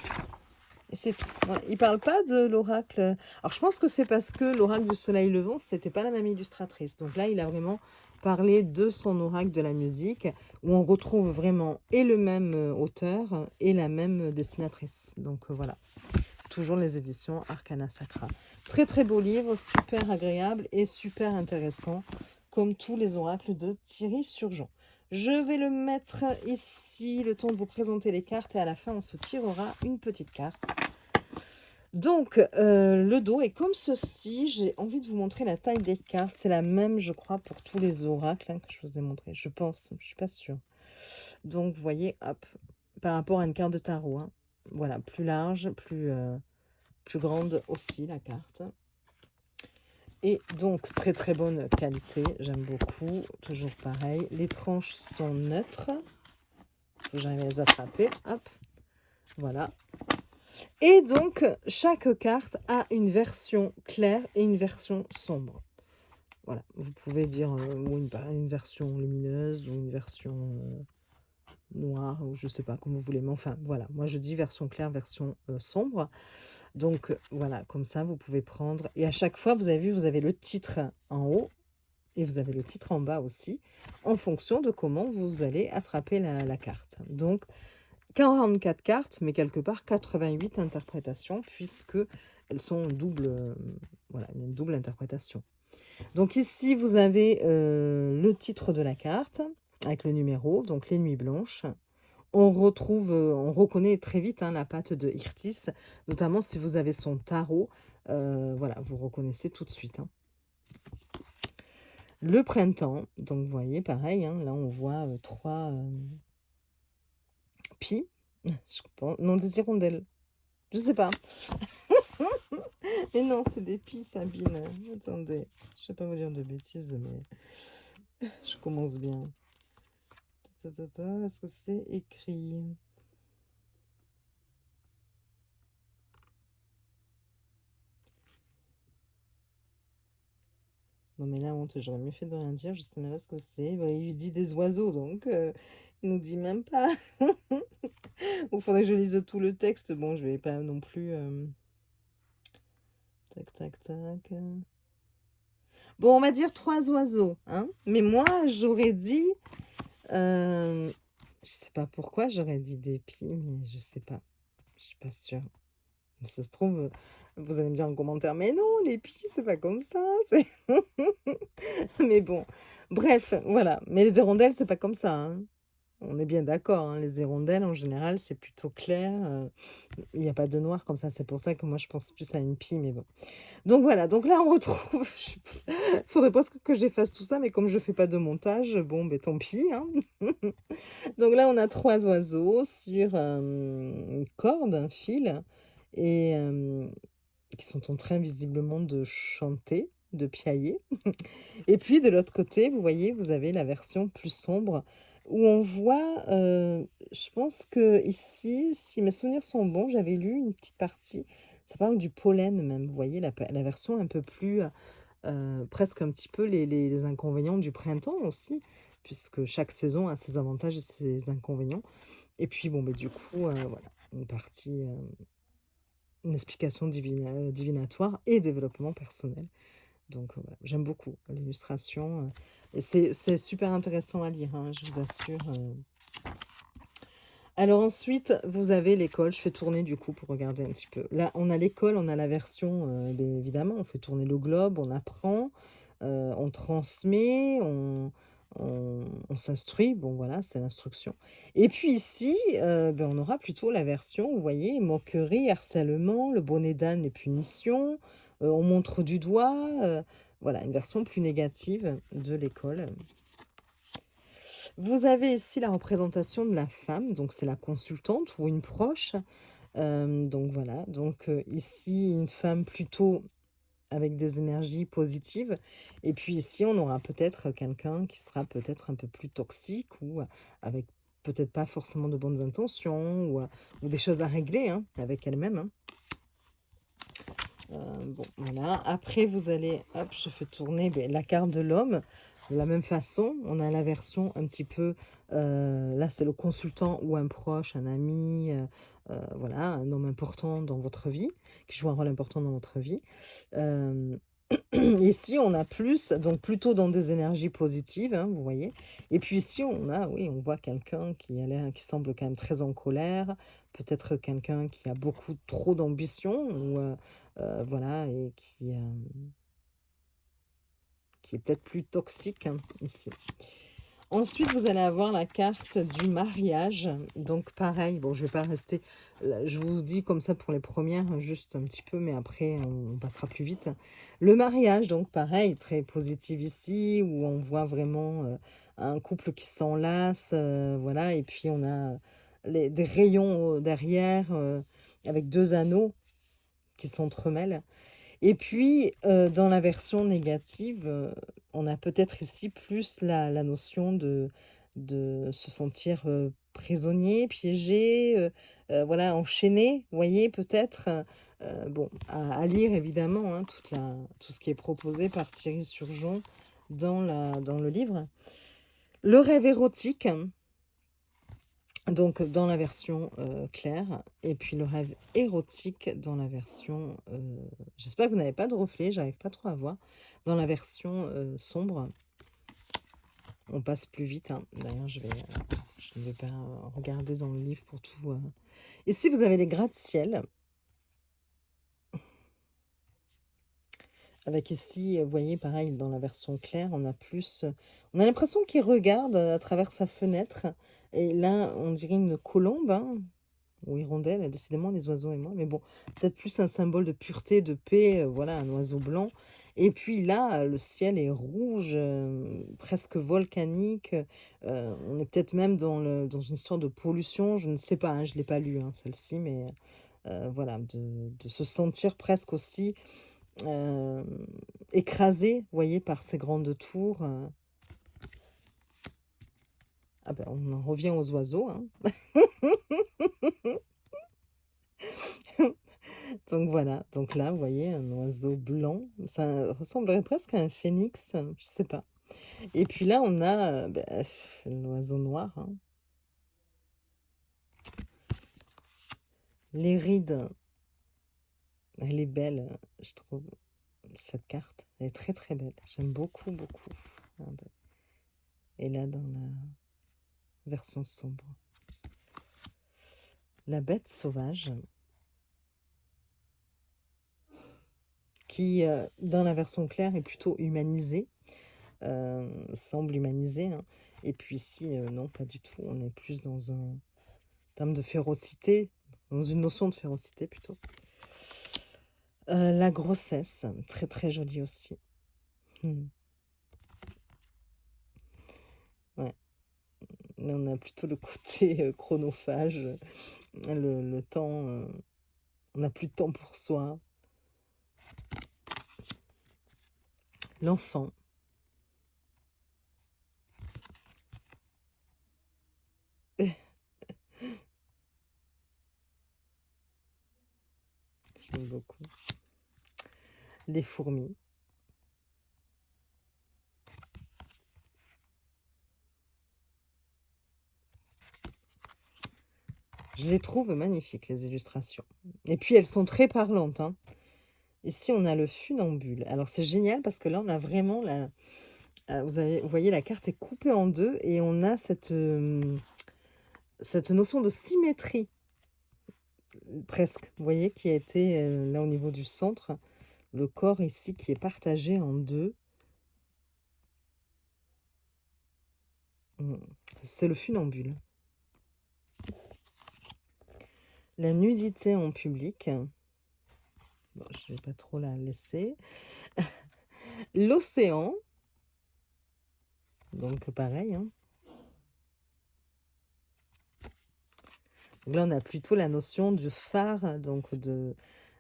Et c'est tout. Ouais, il parle pas de l'oracle. Alors, je pense que c'est parce que l'oracle du soleil levant, c'était pas la même illustratrice. Donc là, il a vraiment parlé de son oracle de la musique, où on retrouve vraiment et le même auteur et la même dessinatrice. Donc voilà, toujours les éditions Arcana Sacra. Très très beau livre, super agréable et super intéressant, comme tous les oracles de Thierry Surgeon. Je vais le mettre ici, le temps de vous présenter les cartes, et à la fin, on se tirera une petite carte. Donc, le dos est comme ceci. J'ai envie de vous montrer la taille des cartes. C'est la même, je crois, pour tous les oracles que je vous ai montrés. Je pense, je ne suis pas sûre. Donc, vous voyez, hop, par rapport à une carte de tarot. Hein. Voilà, plus large, plus grande aussi, la carte. Et donc, très très bonne qualité. J'aime beaucoup. Toujours pareil. Les tranches sont neutres. J'arrive à les attraper. Hop, voilà. Et donc, chaque carte a une version claire et une version sombre. Voilà, vous pouvez dire une version lumineuse ou une version noire, ou je sais pas, comme vous voulez. Mais enfin, voilà, moi je dis version claire, version sombre. Donc, voilà, comme ça, vous pouvez prendre. Et à chaque fois, vous avez vu, vous avez le titre en haut et vous avez le titre en bas aussi, en fonction de comment vous allez attraper la carte. Donc, 44 cartes, mais quelque part 88 interprétations, puisque elles sont double, voilà, une double interprétation. Donc ici, vous avez le titre de la carte, avec le numéro, donc les nuits blanches. On retrouve, on reconnaît très vite la patte de Hirtis, notamment si vous avez son tarot. Voilà, vous reconnaissez tout de suite. Hein. Le printemps, donc vous voyez, pareil, là on voit 3 pies, je pense, non, des hirondelles, je sais pas. Mais non, c'est des pies, Sabine. Attendez, je ne vais pas vous dire de bêtises, mais je commence bien. Est-ce que c'est écrit? Non, mais là, honte, j'aurais mieux fait de rien dire. Je sais même pas ce que c'est. Bah, il lui dit des oiseaux, donc il nous dit même pas. Il faudrait que je lise tout le texte. Bon, je vais pas non plus. Tac, tac, tac. Bon, on va dire 3 oiseaux. Hein. Mais moi, j'aurais dit. Je sais pas pourquoi j'aurais dit des pies, mais je sais pas. Je suis pas sûre. Ça se trouve, vous allez me dire en commentaire, mais non, les pies, c'est pas comme ça. Mais bon, bref, voilà. Mais les hirondelles, c'est pas comme ça. Hein. On est bien d'accord. Hein. Les hirondelles, en général, c'est plutôt clair. Il n'y a pas de noir comme ça. C'est pour ça que moi, je pense plus à une pie, mais bon. Donc voilà, donc là, on retrouve... Faudrait presque que j'efface tout ça, mais comme je fais pas de montage, bon, ben tant pis. Hein. Donc là, on a 3 oiseaux sur une corde, un fil, et qui sont en train visiblement de chanter, de piailler. Et puis de l'autre côté, vous voyez, vous avez la version plus sombre, où on voit, je pense que ici, si mes souvenirs sont bons, j'avais lu une petite partie, ça parle du pollen même, vous voyez, la version un peu plus, presque un petit peu les inconvénients du printemps aussi, puisque chaque saison a ses avantages et ses inconvénients. Et puis bon, mais du coup, voilà, une partie, une explication divinatoire et développement personnel. Donc voilà, j'aime beaucoup l'illustration. Et c'est super intéressant à lire, hein, je vous assure. Alors ensuite, vous avez l'école. Je fais tourner du coup pour regarder un petit peu. Là, on a l'école, on a la version, bien évidemment, on fait tourner le globe, on apprend, on transmet, on s'instruit. Bon voilà, c'est l'instruction. Et puis ici, on aura plutôt la version, vous voyez, moquerie, harcèlement, le bonnet d'âne, les punitions, on montre du doigt. Voilà, une version plus négative de l'école. Vous avez ici la représentation de la femme, donc c'est la consultante ou une proche. Donc voilà, donc ici une femme plutôt avec des énergies positives. Et puis ici, on aura peut-être quelqu'un qui sera peut-être un peu plus toxique ou avec peut-être pas forcément de bonnes intentions ou des choses à régler avec elle-même. Hein. Bon, voilà. Après, vous allez, hop, je fais tourner la carte de l'homme. De la même façon, on a la version un petit peu, là, c'est le consultant ou un proche, un ami, voilà, un homme important dans votre vie, qui joue un rôle important dans votre vie. Euh, Ici, on a plus, donc plutôt dans des énergies positives, hein, vous voyez. Et puis ici, oui, on voit quelqu'un qui a l'air, qui semble quand même très en colère, peut-être quelqu'un qui a beaucoup trop d'ambition, ou voilà, et qui est peut-être plus toxique, hein, ici. Ensuite, vous allez avoir la carte du mariage. Donc, pareil, bon, je vais pas rester... là, je vous dis comme ça pour les premières, hein, juste un petit peu, mais après, on passera plus vite. Le mariage, donc, pareil, très positif ici, où on voit vraiment un couple qui s'enlace, voilà, et puis on a des rayons derrière, avec deux anneaux qui s'entremêlent. Et puis, dans la version négative, on a peut-être ici plus la notion de se sentir prisonnier, piégé, voilà, enchaîné, vous voyez, peut-être. Bon, à lire évidemment, hein, tout ce qui est proposé par Thierry Surgeon dans le livre. Le rêve érotique, donc dans la version claire, et puis le rêve érotique dans la version, j'espère que vous n'avez pas de reflet, j'arrive pas trop à voir, dans la version sombre. On passe plus vite, hein. D'ailleurs, je ne vais pas regarder dans le livre pour tout. Ici, vous avez les gratte-ciel, avec ici, vous voyez, pareil, dans la version claire, on a plus, on a l'impression qu'il regarde à travers sa fenêtre, et là, on dirait une colombe, hein, ou hirondelle, décidément, les oiseaux et moi. Mais bon, peut-être plus un symbole de pureté, de paix, voilà, un oiseau blanc. Et puis là, le ciel est rouge, presque volcanique. On est peut-être même dans une histoire de pollution. Je ne sais pas, hein, je ne l'ai pas lu, hein, celle-ci, mais voilà, de se sentir presque aussi euh, écrasé, vous voyez, par ces grandes tours. Ah ben, on en revient aux oiseaux, hein. Donc voilà, donc là, vous voyez, un oiseau blanc, ça ressemblerait presque à un phénix, je sais pas. Et puis là, on a l'oiseau noir, hein. Les rides, elle est belle, je trouve, cette carte. Elle est très très belle, j'aime beaucoup, beaucoup. Regardez. Et là, dans la version sombre. La bête sauvage, qui, dans la version claire, est plutôt humanisée. Semble humanisé, hein. Et puis ici, non, pas du tout. On est plus dans un terme de férocité, dans une notion de férocité plutôt. La grossesse, très très jolie aussi. Ouais. Là, on a plutôt le côté chronophage, le temps, on n'a plus de temps pour soi. L'enfant. J'aime beaucoup. Les fourmis. Je les trouve magnifiques, les illustrations. Et puis, elles sont très parlantes, hein. Ici, on a le funambule. Alors, c'est génial parce que là, on a vraiment vous voyez, la carte est coupée en deux et on a cette notion de symétrie, presque, vous voyez, qui a été là au niveau du centre. Le corps ici qui est partagé en deux. C'est le funambule. La nudité en public. Bon, je ne vais pas trop la laisser. L'océan. Donc, pareil, hein. Là, on a plutôt la notion du phare, donc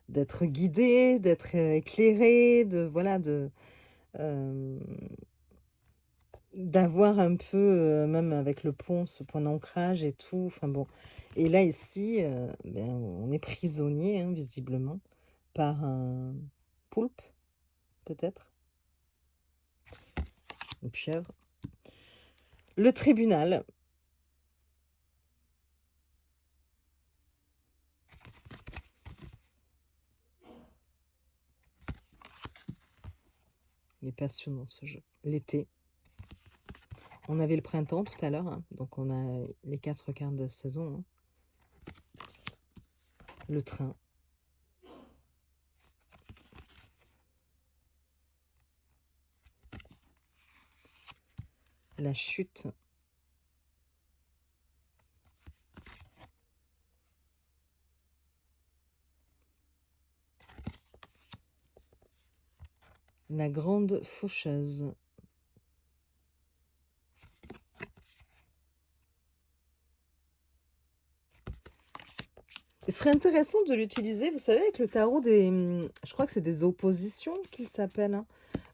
d'être guidé, d'être éclairé, voilà, d'avoir un peu, même avec le pont, ce point d'ancrage et tout. Enfin bon. Et là, ici, on est prisonnier, hein, visiblement. par un poulpe, peut-être, une pieuvre. Le tribunal, il est passionnant ce jeu. L'été, on avait le printemps tout à l'heure, hein, donc on a les 4 quarts de saison, hein. Le train, la chute, la grande faucheuse. Il serait intéressant de l'utiliser, vous savez, avec le tarot je crois que c'est des oppositions qu'il s'appelle, hein,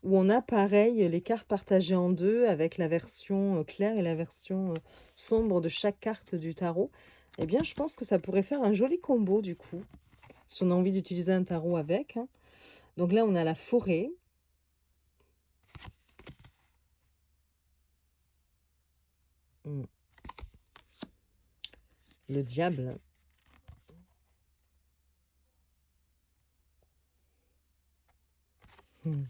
où on a pareil les cartes partagées en deux avec la version claire et la version sombre de chaque carte du tarot. Eh bien, je pense que ça pourrait faire un joli combo du coup, si on a envie d'utiliser un tarot avec, hein. Donc là, on a la forêt. Le diable. Hmm.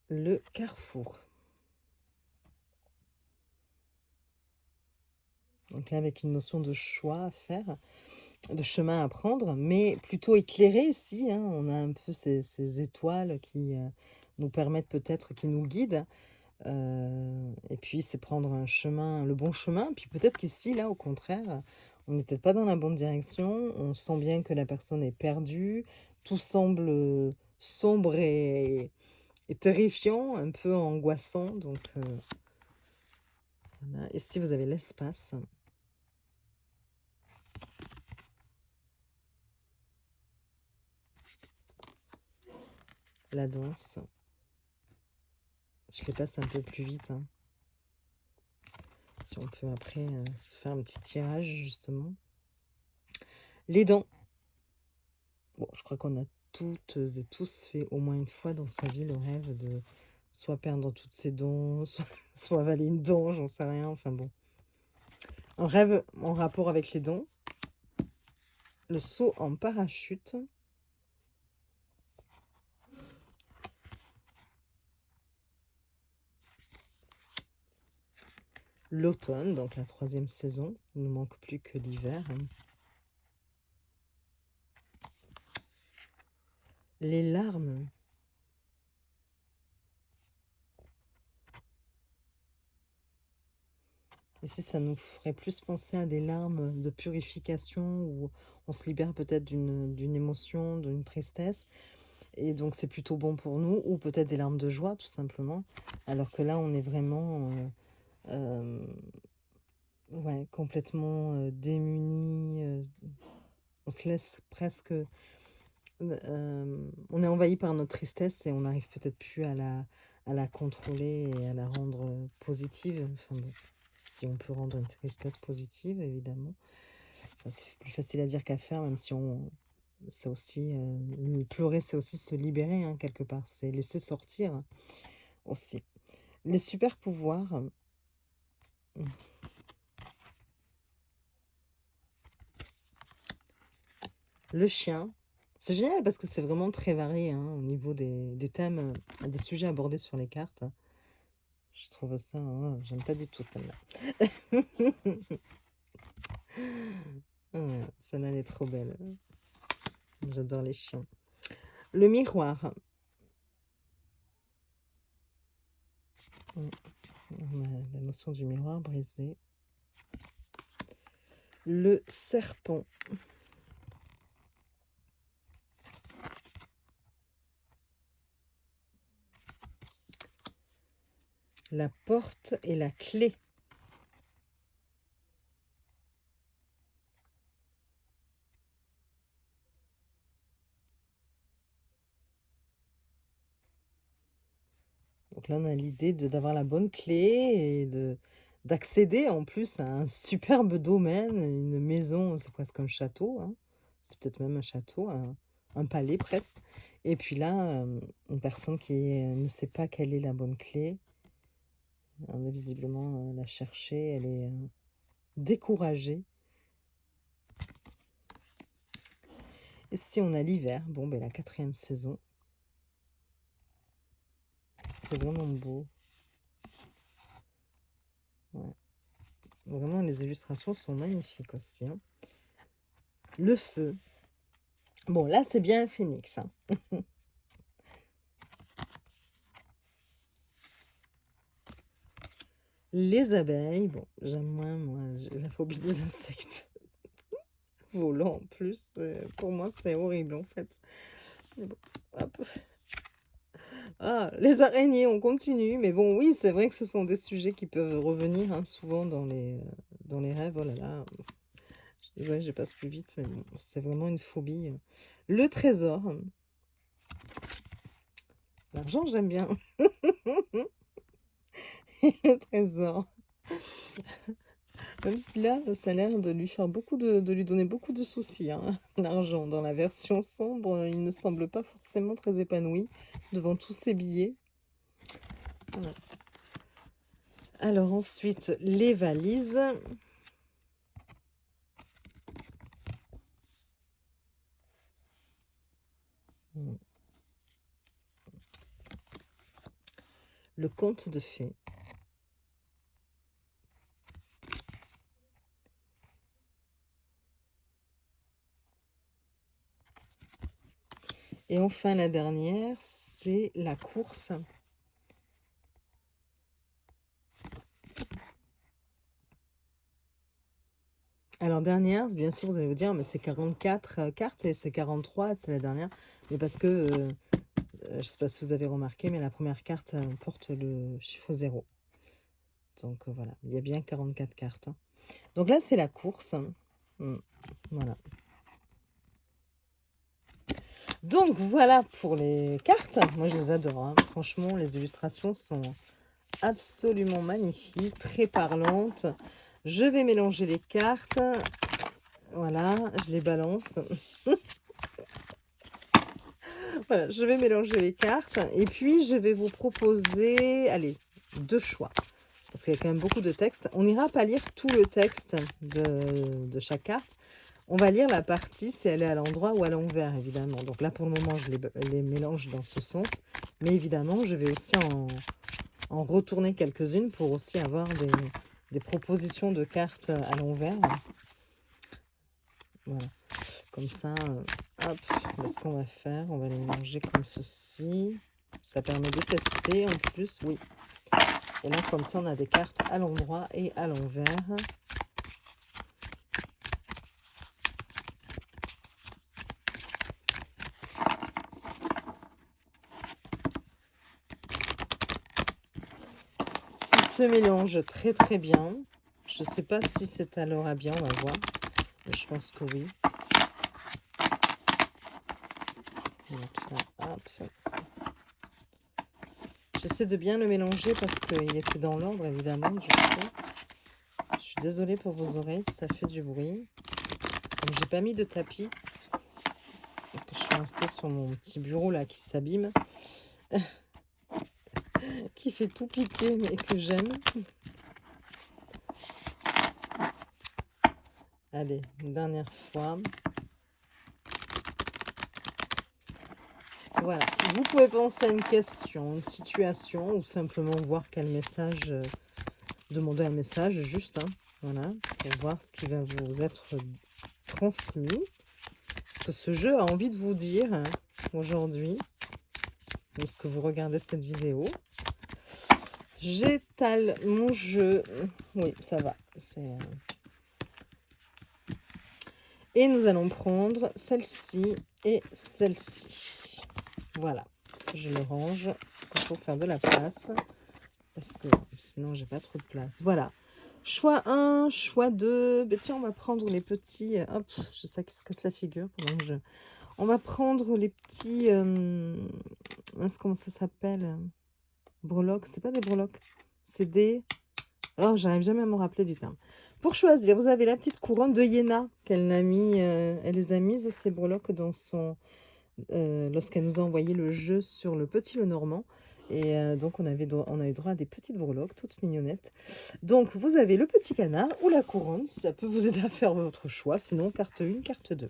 Le carrefour. Donc là, avec une notion de choix à faire, de chemin à prendre, mais plutôt éclairé ici, hein. On a un peu ces étoiles qui nous permettent peut-être, qui nous guident. Et puis, c'est prendre un chemin, le bon chemin. Puis peut-être qu'ici, là, au contraire, on n'est peut-être pas dans la bonne direction. On sent bien que la personne est perdue. Tout semble sombre et terrifiant, un peu angoissant. Donc, voilà. Ici, vous avez l'espace. La danse. Je les passe un peu plus vite, hein. Si on peut après se faire un petit tirage, justement. Les dents. Bon, je crois qu'on a toutes et tous fait au moins une fois dans sa vie le rêve de soit perdre toutes ses dents, soit avaler une dent, j'en sais rien. Enfin bon. Un rêve en rapport avec les dents. Le saut en parachute. L'automne, donc la 3e saison. Il ne manque plus que l'hiver, hein. Les larmes. Ici, ça nous ferait plus penser à des larmes de purification où on se libère peut-être d'une émotion, d'une tristesse. Et donc, c'est plutôt bon pour nous. Ou peut-être des larmes de joie, tout simplement. Alors que là, on est vraiment ouais, complètement démunis. On se laisse presque... on est envahi par notre tristesse et on n'arrive peut-être plus à la contrôler et à la rendre positive. Enfin bon, si on peut rendre une tristesse positive, évidemment. Enfin, c'est plus facile à dire qu'à faire, même si on... C'est aussi... pleurer, c'est aussi se libérer, hein, quelque part. C'est laisser sortir aussi. Les super pouvoirs. Le chien. C'est génial parce que c'est vraiment très varié, hein, au niveau des thèmes, des sujets abordés sur les cartes. Je trouve ça, hein, j'aime pas du tout celle-là. Celle-là, elle est trop belle. J'adore les chiens. Le miroir. On a la notion du miroir brisé. Le serpent. La porte et la clé. Donc là, on a l'idée d'avoir la bonne clé et d'accéder en plus à un superbe domaine, une maison, c'est presque un château, hein. C'est peut-être même un château, un palais presque. Et puis là, une personne qui ne sait pas quelle est la bonne clé, elle a visiblement la chercher, elle est découragée. Et si on a l'hiver, bon, ben la 4e saison, c'est vraiment beau. Ouais. Vraiment, les illustrations sont magnifiques aussi, hein. Le feu. Bon, là, c'est bien un phénix, hein. Les abeilles, bon, j'aime moins, moi, j'ai la phobie des insectes volants en plus. Pour moi, c'est horrible, en fait. Mais bon, hop. Ah, les araignées, on continue. Mais bon, oui, c'est vrai que ce sont des sujets qui peuvent revenir, hein, souvent dans les rêves. Oh là là, je suis désolée, je passe plus vite, mais bon, c'est vraiment une phobie. Le trésor. L'argent, j'aime bien. Le trésor. Même si là, ça a l'air de lui faire de lui donner beaucoup de soucis, hein, l'argent. Dans la version sombre, il ne semble pas forcément très épanoui devant tous ces billets. Voilà. Alors ensuite, les valises. Le conte de fées. Et enfin, la dernière, c'est la course. Alors, dernière, bien sûr, vous allez vous dire, mais c'est 44 cartes et c'est 43, c'est la dernière. Mais parce que, je ne sais pas si vous avez remarqué, mais la première carte porte le chiffre 0. Donc, voilà, il y a bien 44 cartes, hein. Donc là, c'est la course. Voilà. Donc, voilà pour les cartes. Moi, je les adore, hein. Franchement, les illustrations sont absolument magnifiques, très parlantes. Je vais mélanger les cartes. Voilà, je les balance. Voilà, je vais mélanger les cartes. Et puis, je vais vous proposer, allez, 2 choix. Parce qu'il y a quand même beaucoup de texte. On n'ira pas lire tout le texte de chaque carte. On va lire la partie si elle est à l'endroit ou à l'envers, évidemment. Donc là, pour le moment, je les mélange dans ce sens. Mais évidemment, je vais aussi en retourner quelques-unes pour aussi avoir des propositions de cartes à l'envers. Voilà. Comme ça, hop, ce qu'on va faire, on va les mélanger comme ceci. Ça permet de tester en plus, oui. Et là, comme ça, on a des cartes à l'endroit et à l'envers. Ils se mélangent très très bien. Je ne sais pas si c'est à l'aura bien, on va voir. Mais je pense que oui. Donc là, hop. J'essaie de bien le mélanger parce qu'il était dans l'ordre, évidemment. Je suis désolée pour vos oreilles si ça fait du bruit. Donc, j'ai pas mis de tapis. Je suis restée sur mon petit bureau là qui s'abîme. Qui fait tout piquer, mais que j'aime. Allez, une dernière fois. Voilà, vous pouvez penser à une question, une situation, ou simplement voir quel message, demander un message juste, hein, voilà, pour voir ce qui va vous être transmis. Ce que ce jeu a envie de vous dire, hein, aujourd'hui, lorsque vous regardez cette vidéo. J'étale mon jeu. Oui, ça va. Et nous allons prendre celle-ci et celle-ci. Voilà. Je le range pour faire de la place. Parce que sinon, j'ai pas trop de place. Voilà. Choix 1, choix 2. Ben, tiens, on va prendre les petits... Hop, je sais qu'il se casse la figure pendant que je... On va prendre les petits... comment ça s'appelle? Breloques. C'est pas des breloques. C'est des... Oh, j'arrive jamais à me rappeler du terme. Pour choisir, vous avez la petite couronne de Yéna qu'elle a mis, elle les a mises, ces breloques, dans son, lorsqu'elle nous a envoyé le jeu sur le Petit Lenormand. Et donc, on a eu droit à des petites breloques, toutes mignonnettes. Donc, vous avez le petit canard ou la couronne. Ça peut vous aider à faire votre choix. Sinon, carte 1, carte 2.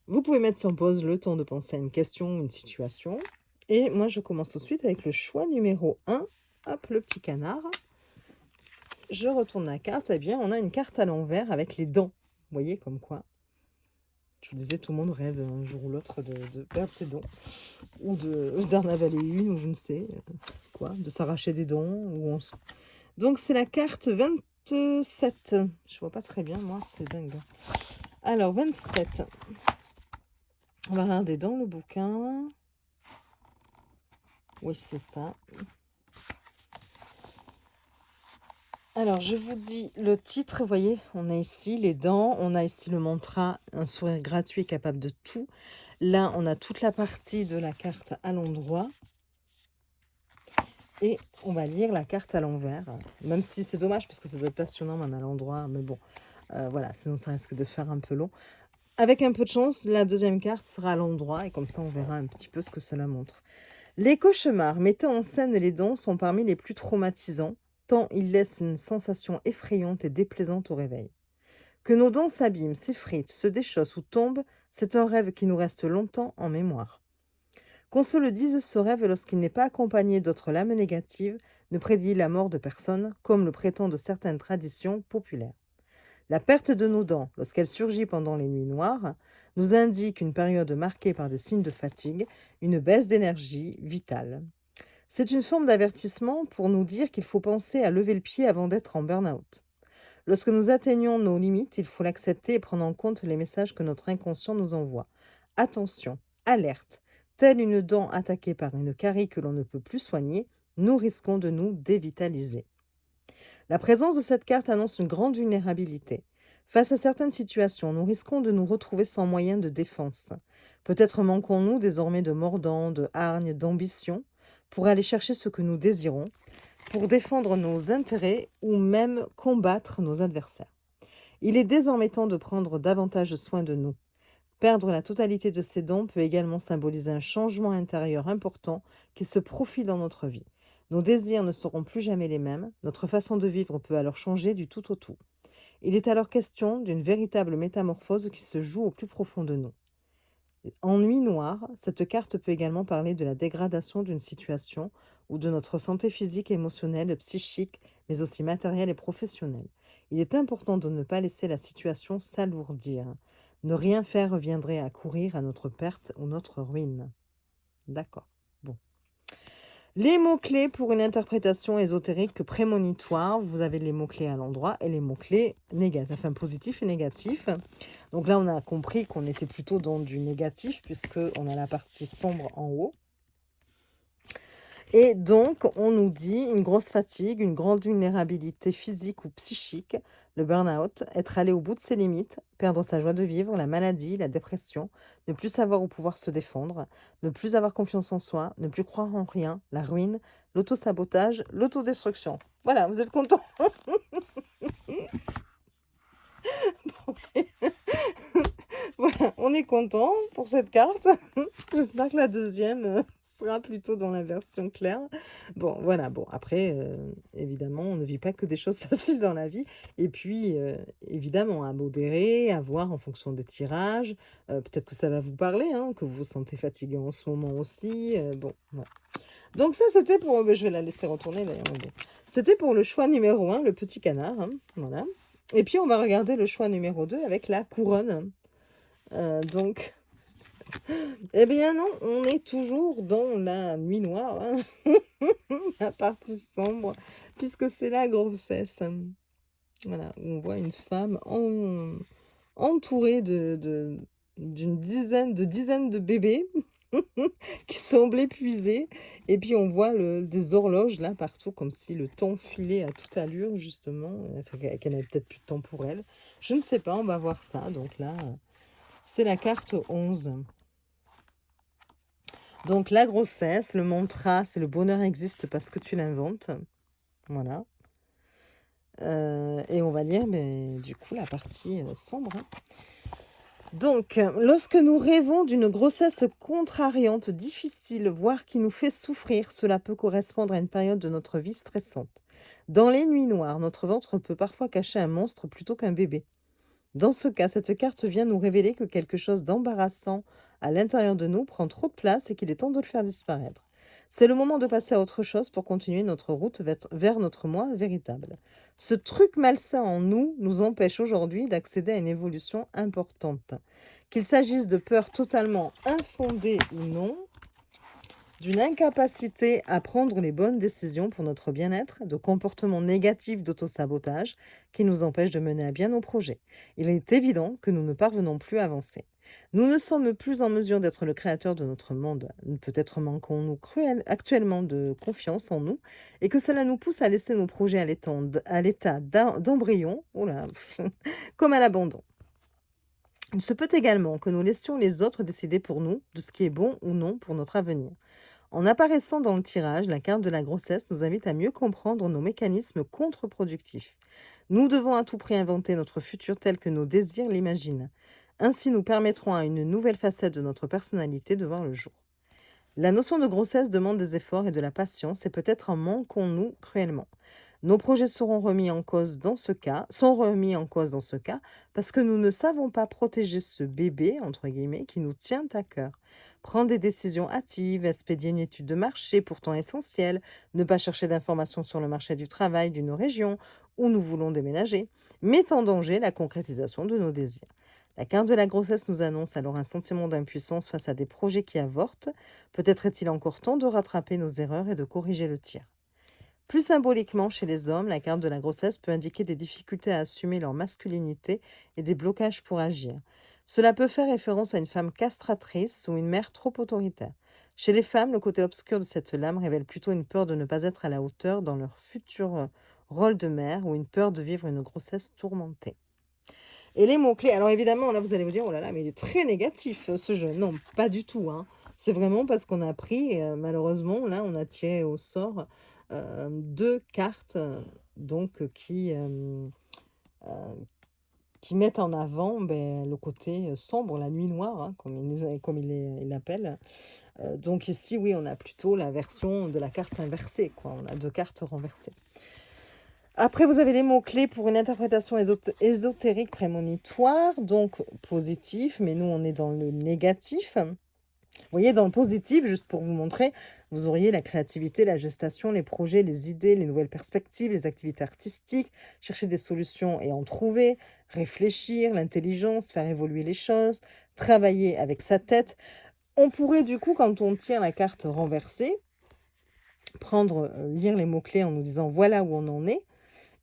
Vous pouvez mettre sur pause le temps de penser à une question ou une situation. Et moi, je commence tout de suite avec le choix numéro 1. Hop, le petit canard. Je retourne la carte. Eh bien, on a une carte à l'envers avec les dents. Vous voyez, comme quoi. Je vous disais, tout le monde rêve un jour ou l'autre de perdre ses dents. Ou d'en avaler une, ou je ne sais quoi. De s'arracher des dents. Donc, c'est la carte 27. Je vois pas très bien, moi. C'est dingue. Alors, 27. On va regarder dans le bouquin. Oui, c'est ça. Alors, je vous dis le titre, vous voyez, on a ici les dents, on a ici le mantra, un sourire gratuit capable de tout. Là, on a toute la partie de la carte à l'endroit. Et on va lire la carte à l'envers, même si c'est dommage parce que ça doit être passionnant même à l'endroit. Mais bon, voilà, sinon ça risque de faire un peu long. Avec un peu de chance, la deuxième carte sera à l'endroit et comme ça, on verra un petit peu ce que cela montre. Les cauchemars mettant en scène les dents sont parmi les plus traumatisants, tant ils laissent une sensation effrayante et déplaisante au réveil. Que nos dents s'abîment, s'effritent, se déchaussent ou tombent, c'est un rêve qui nous reste longtemps en mémoire. Qu'on se le dise, ce rêve, lorsqu'il n'est pas accompagné d'autres lames négatives, ne prédit la mort de personne, comme le prétendent certaines traditions populaires. La perte de nos dents, lorsqu'elle surgit pendant les nuits noires, nous indique une période marquée par des signes de fatigue, une baisse d'énergie vitale. C'est une forme d'avertissement pour nous dire qu'il faut penser à lever le pied avant d'être en burn-out. Lorsque nous atteignons nos limites, il faut l'accepter et prendre en compte les messages que notre inconscient nous envoie. Attention, alerte, telle une dent attaquée par une carie que l'on ne peut plus soigner, nous risquons de nous dévitaliser. La présence de cette carte annonce une grande vulnérabilité. Face à certaines situations, nous risquons de nous retrouver sans moyen de défense. Peut-être manquons-nous désormais de mordant, de hargne, d'ambition pour aller chercher ce que nous désirons, pour défendre nos intérêts ou même combattre nos adversaires. Il est désormais temps de prendre davantage soin de nous. Perdre la totalité de ses dons peut également symboliser un changement intérieur important qui se profile dans notre vie. Nos désirs ne seront plus jamais les mêmes, notre façon de vivre peut alors changer du tout au tout. Il est alors question d'une véritable métamorphose qui se joue au plus profond de nous. En nuit noire, cette carte peut également parler de la dégradation d'une situation ou de notre santé physique, émotionnelle, psychique, mais aussi matérielle et professionnelle. Il est important de ne pas laisser la situation s'alourdir. Ne rien faire reviendrait à courir à notre perte ou notre ruine. D'accord. Bon. Les mots-clés pour une interprétation ésotérique prémonitoire. Vous avez les mots-clés à l'endroit et les mots-clés négatifs, enfin positifs et négatifs. Donc là, on a compris qu'on était plutôt dans du négatif puisqu'on a la partie sombre en haut. Et donc, on nous dit une grosse fatigue, une grande vulnérabilité physique ou psychique, le burn-out, être allé au bout de ses limites, perdre sa joie de vivre, la maladie, la dépression, ne plus savoir où pouvoir se défendre, ne plus avoir confiance en soi, ne plus croire en rien, la ruine, l'autosabotage, l'autodestruction. Voilà, vous êtes contents? Voilà, on est content pour cette carte. J'espère que la deuxième sera plutôt dans la version claire. Bon, voilà, bon, après, évidemment, on ne vit pas que des choses faciles dans la vie. Et puis, évidemment, à modérer, à voir en fonction des tirages. Peut-être que ça va vous parler, hein, que vous vous sentez fatigué en ce moment aussi. Bon, voilà. Donc ça, c'était pour... je vais la laisser retourner d'ailleurs. Mais bon. C'était pour le choix numéro 1, le petit canard. Hein, voilà. Et puis, on va regarder le choix numéro 2 avec la couronne. Donc, eh bien non, on est toujours dans la nuit noire, hein, la partie sombre, puisque c'est la grossesse. Voilà, où on voit une femme entourée d'une dizaines de bébés qui semblent épuisés. Et puis on voit des horloges là partout, comme si le temps filait à toute allure, justement, enfin, qu'elle n'avait peut-être plus de temps pour elle. Je ne sais pas, on va voir ça. Donc là, c'est la carte 11. Donc la grossesse, le mantra, c'est le bonheur existe parce que tu l'inventes. Voilà. Et on va lire, mais du coup, la partie sombre, hein. Donc, lorsque nous rêvons d'une grossesse contrariante, difficile, voire qui nous fait souffrir, cela peut correspondre à une période de notre vie stressante. Dans les nuits noires, notre ventre peut parfois cacher un monstre plutôt qu'un bébé. Dans ce cas, cette carte vient nous révéler que quelque chose d'embarrassant à l'intérieur de nous prend trop de place et qu'il est temps de le faire disparaître. C'est le moment de passer à autre chose pour continuer notre route vers notre moi véritable. Ce truc malsain en nous nous empêche aujourd'hui d'accéder à une évolution importante. Qu'il s'agisse de peurs totalement infondées ou non, d'une incapacité à prendre les bonnes décisions pour notre bien-être, de comportements négatifs d'autosabotage qui nous empêchent de mener à bien nos projets. Il est évident que nous ne parvenons plus à avancer. Nous ne sommes plus en mesure d'être le créateur de notre monde. Peut-être manquons-nous actuellement de confiance en nous et que cela nous pousse à laisser nos projets à l'état d'embryon, oula, comme à l'abandon. Il se peut également que nous laissions les autres décider pour nous de ce qui est bon ou non pour notre avenir. En apparaissant dans le tirage, la carte de la grossesse nous invite à mieux comprendre nos mécanismes contre-productifs. Nous devons à tout prix inventer notre futur tel que nos désirs l'imaginent. Ainsi, nous permettrons à une nouvelle facette de notre personnalité de voir le jour. La notion de grossesse demande des efforts et de la patience et peut-être en manquons-nous cruellement. Nos projets sont remis en cause dans ce cas parce que nous ne savons pas protéger ce bébé, entre guillemets, qui nous tient à cœur. Prendre des décisions hâtives, expédier une étude de marché pourtant essentielle, ne pas chercher d'informations sur le marché du travail d'une région où nous voulons déménager, met en danger la concrétisation de nos désirs. La carte de la grossesse nous annonce alors un sentiment d'impuissance face à des projets qui avortent. Peut-être est-il encore temps de rattraper nos erreurs et de corriger le tir. Plus symboliquement, chez les hommes, la carte de la grossesse peut indiquer des difficultés à assumer leur masculinité et des blocages pour agir. Cela peut faire référence à une femme castratrice ou une mère trop autoritaire. Chez les femmes, le côté obscur de cette lame révèle plutôt une peur de ne pas être à la hauteur dans leur futur rôle de mère ou une peur de vivre une grossesse tourmentée. Et les mots-clés, alors évidemment, là vous allez vous dire, oh là là, mais il est très négatif ce jeu. Non, pas du tout, hein. C'est vraiment parce qu'on a pris, malheureusement, là, on a tiré au sort 2 cartes donc qui mettent en avant le côté sombre, la nuit noire, hein, comme il l'appelle. Donc ici, oui, on a plutôt la version de la carte inversée, quoi. On a 2 cartes renversées. Après, vous avez les mots-clés pour une interprétation ésotérique prémonitoire, donc positif, mais nous, on est dans le négatif. Vous voyez, dans le positif, juste pour vous montrer, vous auriez la créativité, la gestation, les projets, les idées, les nouvelles perspectives, les activités artistiques, chercher des solutions et en trouver, réfléchir, l'intelligence, faire évoluer les choses, travailler avec sa tête. On pourrait du coup, quand on tire la carte renversée, lire les mots-clés en nous disant voilà où on en est.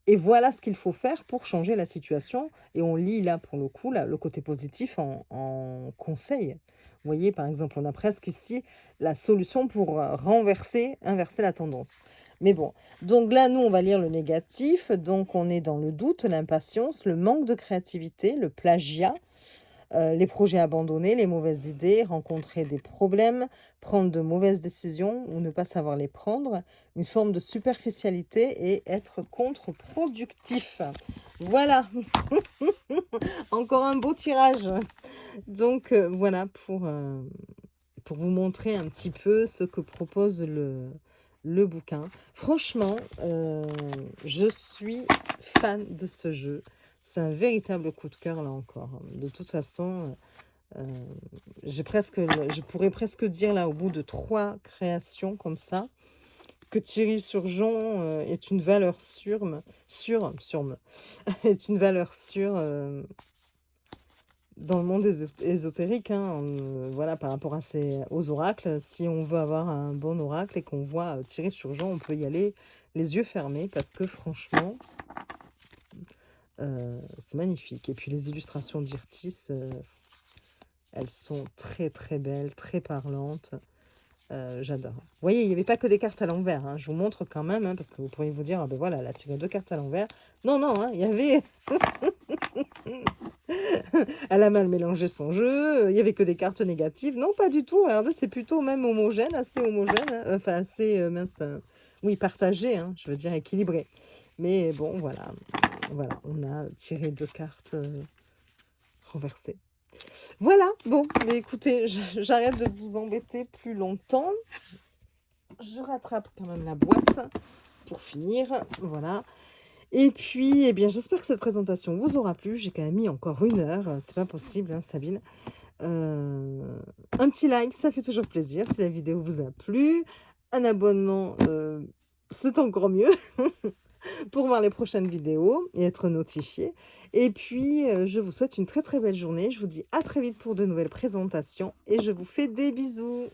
Et voilà ce qu'il faut faire pour changer la situation. Et on lit là, pour le coup, là, le côté positif en conseil. Vous voyez, par exemple, on a presque ici la solution pour inverser la tendance. Mais bon, donc là, nous, on va lire le négatif. Donc, on est dans le doute, l'impatience, le manque de créativité, le plagiat, les projets abandonnés, les mauvaises idées, rencontrer des problèmes, prendre de mauvaises décisions ou ne pas savoir les prendre, une forme de superficialité et être contre-productif. Voilà, encore un beau tirage. Donc voilà pour vous montrer un petit peu ce que propose le bouquin. Franchement, je suis fan de ce jeu. C'est un véritable coup de cœur, là encore. De toute façon, je pourrais presque dire, là, au bout de 3 créations comme ça, que Thierry Surgeon est une valeur est une valeur sûre dans le monde ésotérique, hein, voilà, par rapport aux oracles. Si on veut avoir un bon oracle et qu'on voit Thierry Surgeon, on peut y aller les yeux fermés parce que franchement, c'est magnifique. Et puis les illustrations d'Irtis, elles sont très très belles, très parlantes. J'adore. Vous voyez, il n'y avait pas que des cartes à l'envers, hein. Je vous montre quand même, hein, parce que vous pourriez vous dire, ah ben voilà, elle a tiré 2 cartes à l'envers. Non, non, hein, il y avait... Elle a mal mélangé son jeu, il n'y avait que des cartes négatives. Non, pas du tout. Regardez, c'est plutôt même homogène, assez homogène, hein. Enfin, assez mince. Oui, partagé, hein, je veux dire équilibré. Mais bon, voilà, voilà, on a tiré 2 cartes, renversées. Voilà, bon, mais écoutez, j'arrête de vous embêter plus longtemps. Je rattrape quand même la boîte pour finir, voilà. Et puis, eh bien, j'espère que cette présentation vous aura plu. J'ai quand même mis encore 1 heure, c'est pas possible, hein, Sabine. Un petit like, ça fait toujours plaisir si la vidéo vous a plu. Un abonnement, c'est encore mieux pour voir les prochaines vidéos et être notifié. Et puis, je vous souhaite une très, très belle journée. Je vous dis à très vite pour de nouvelles présentations et je vous fais des bisous.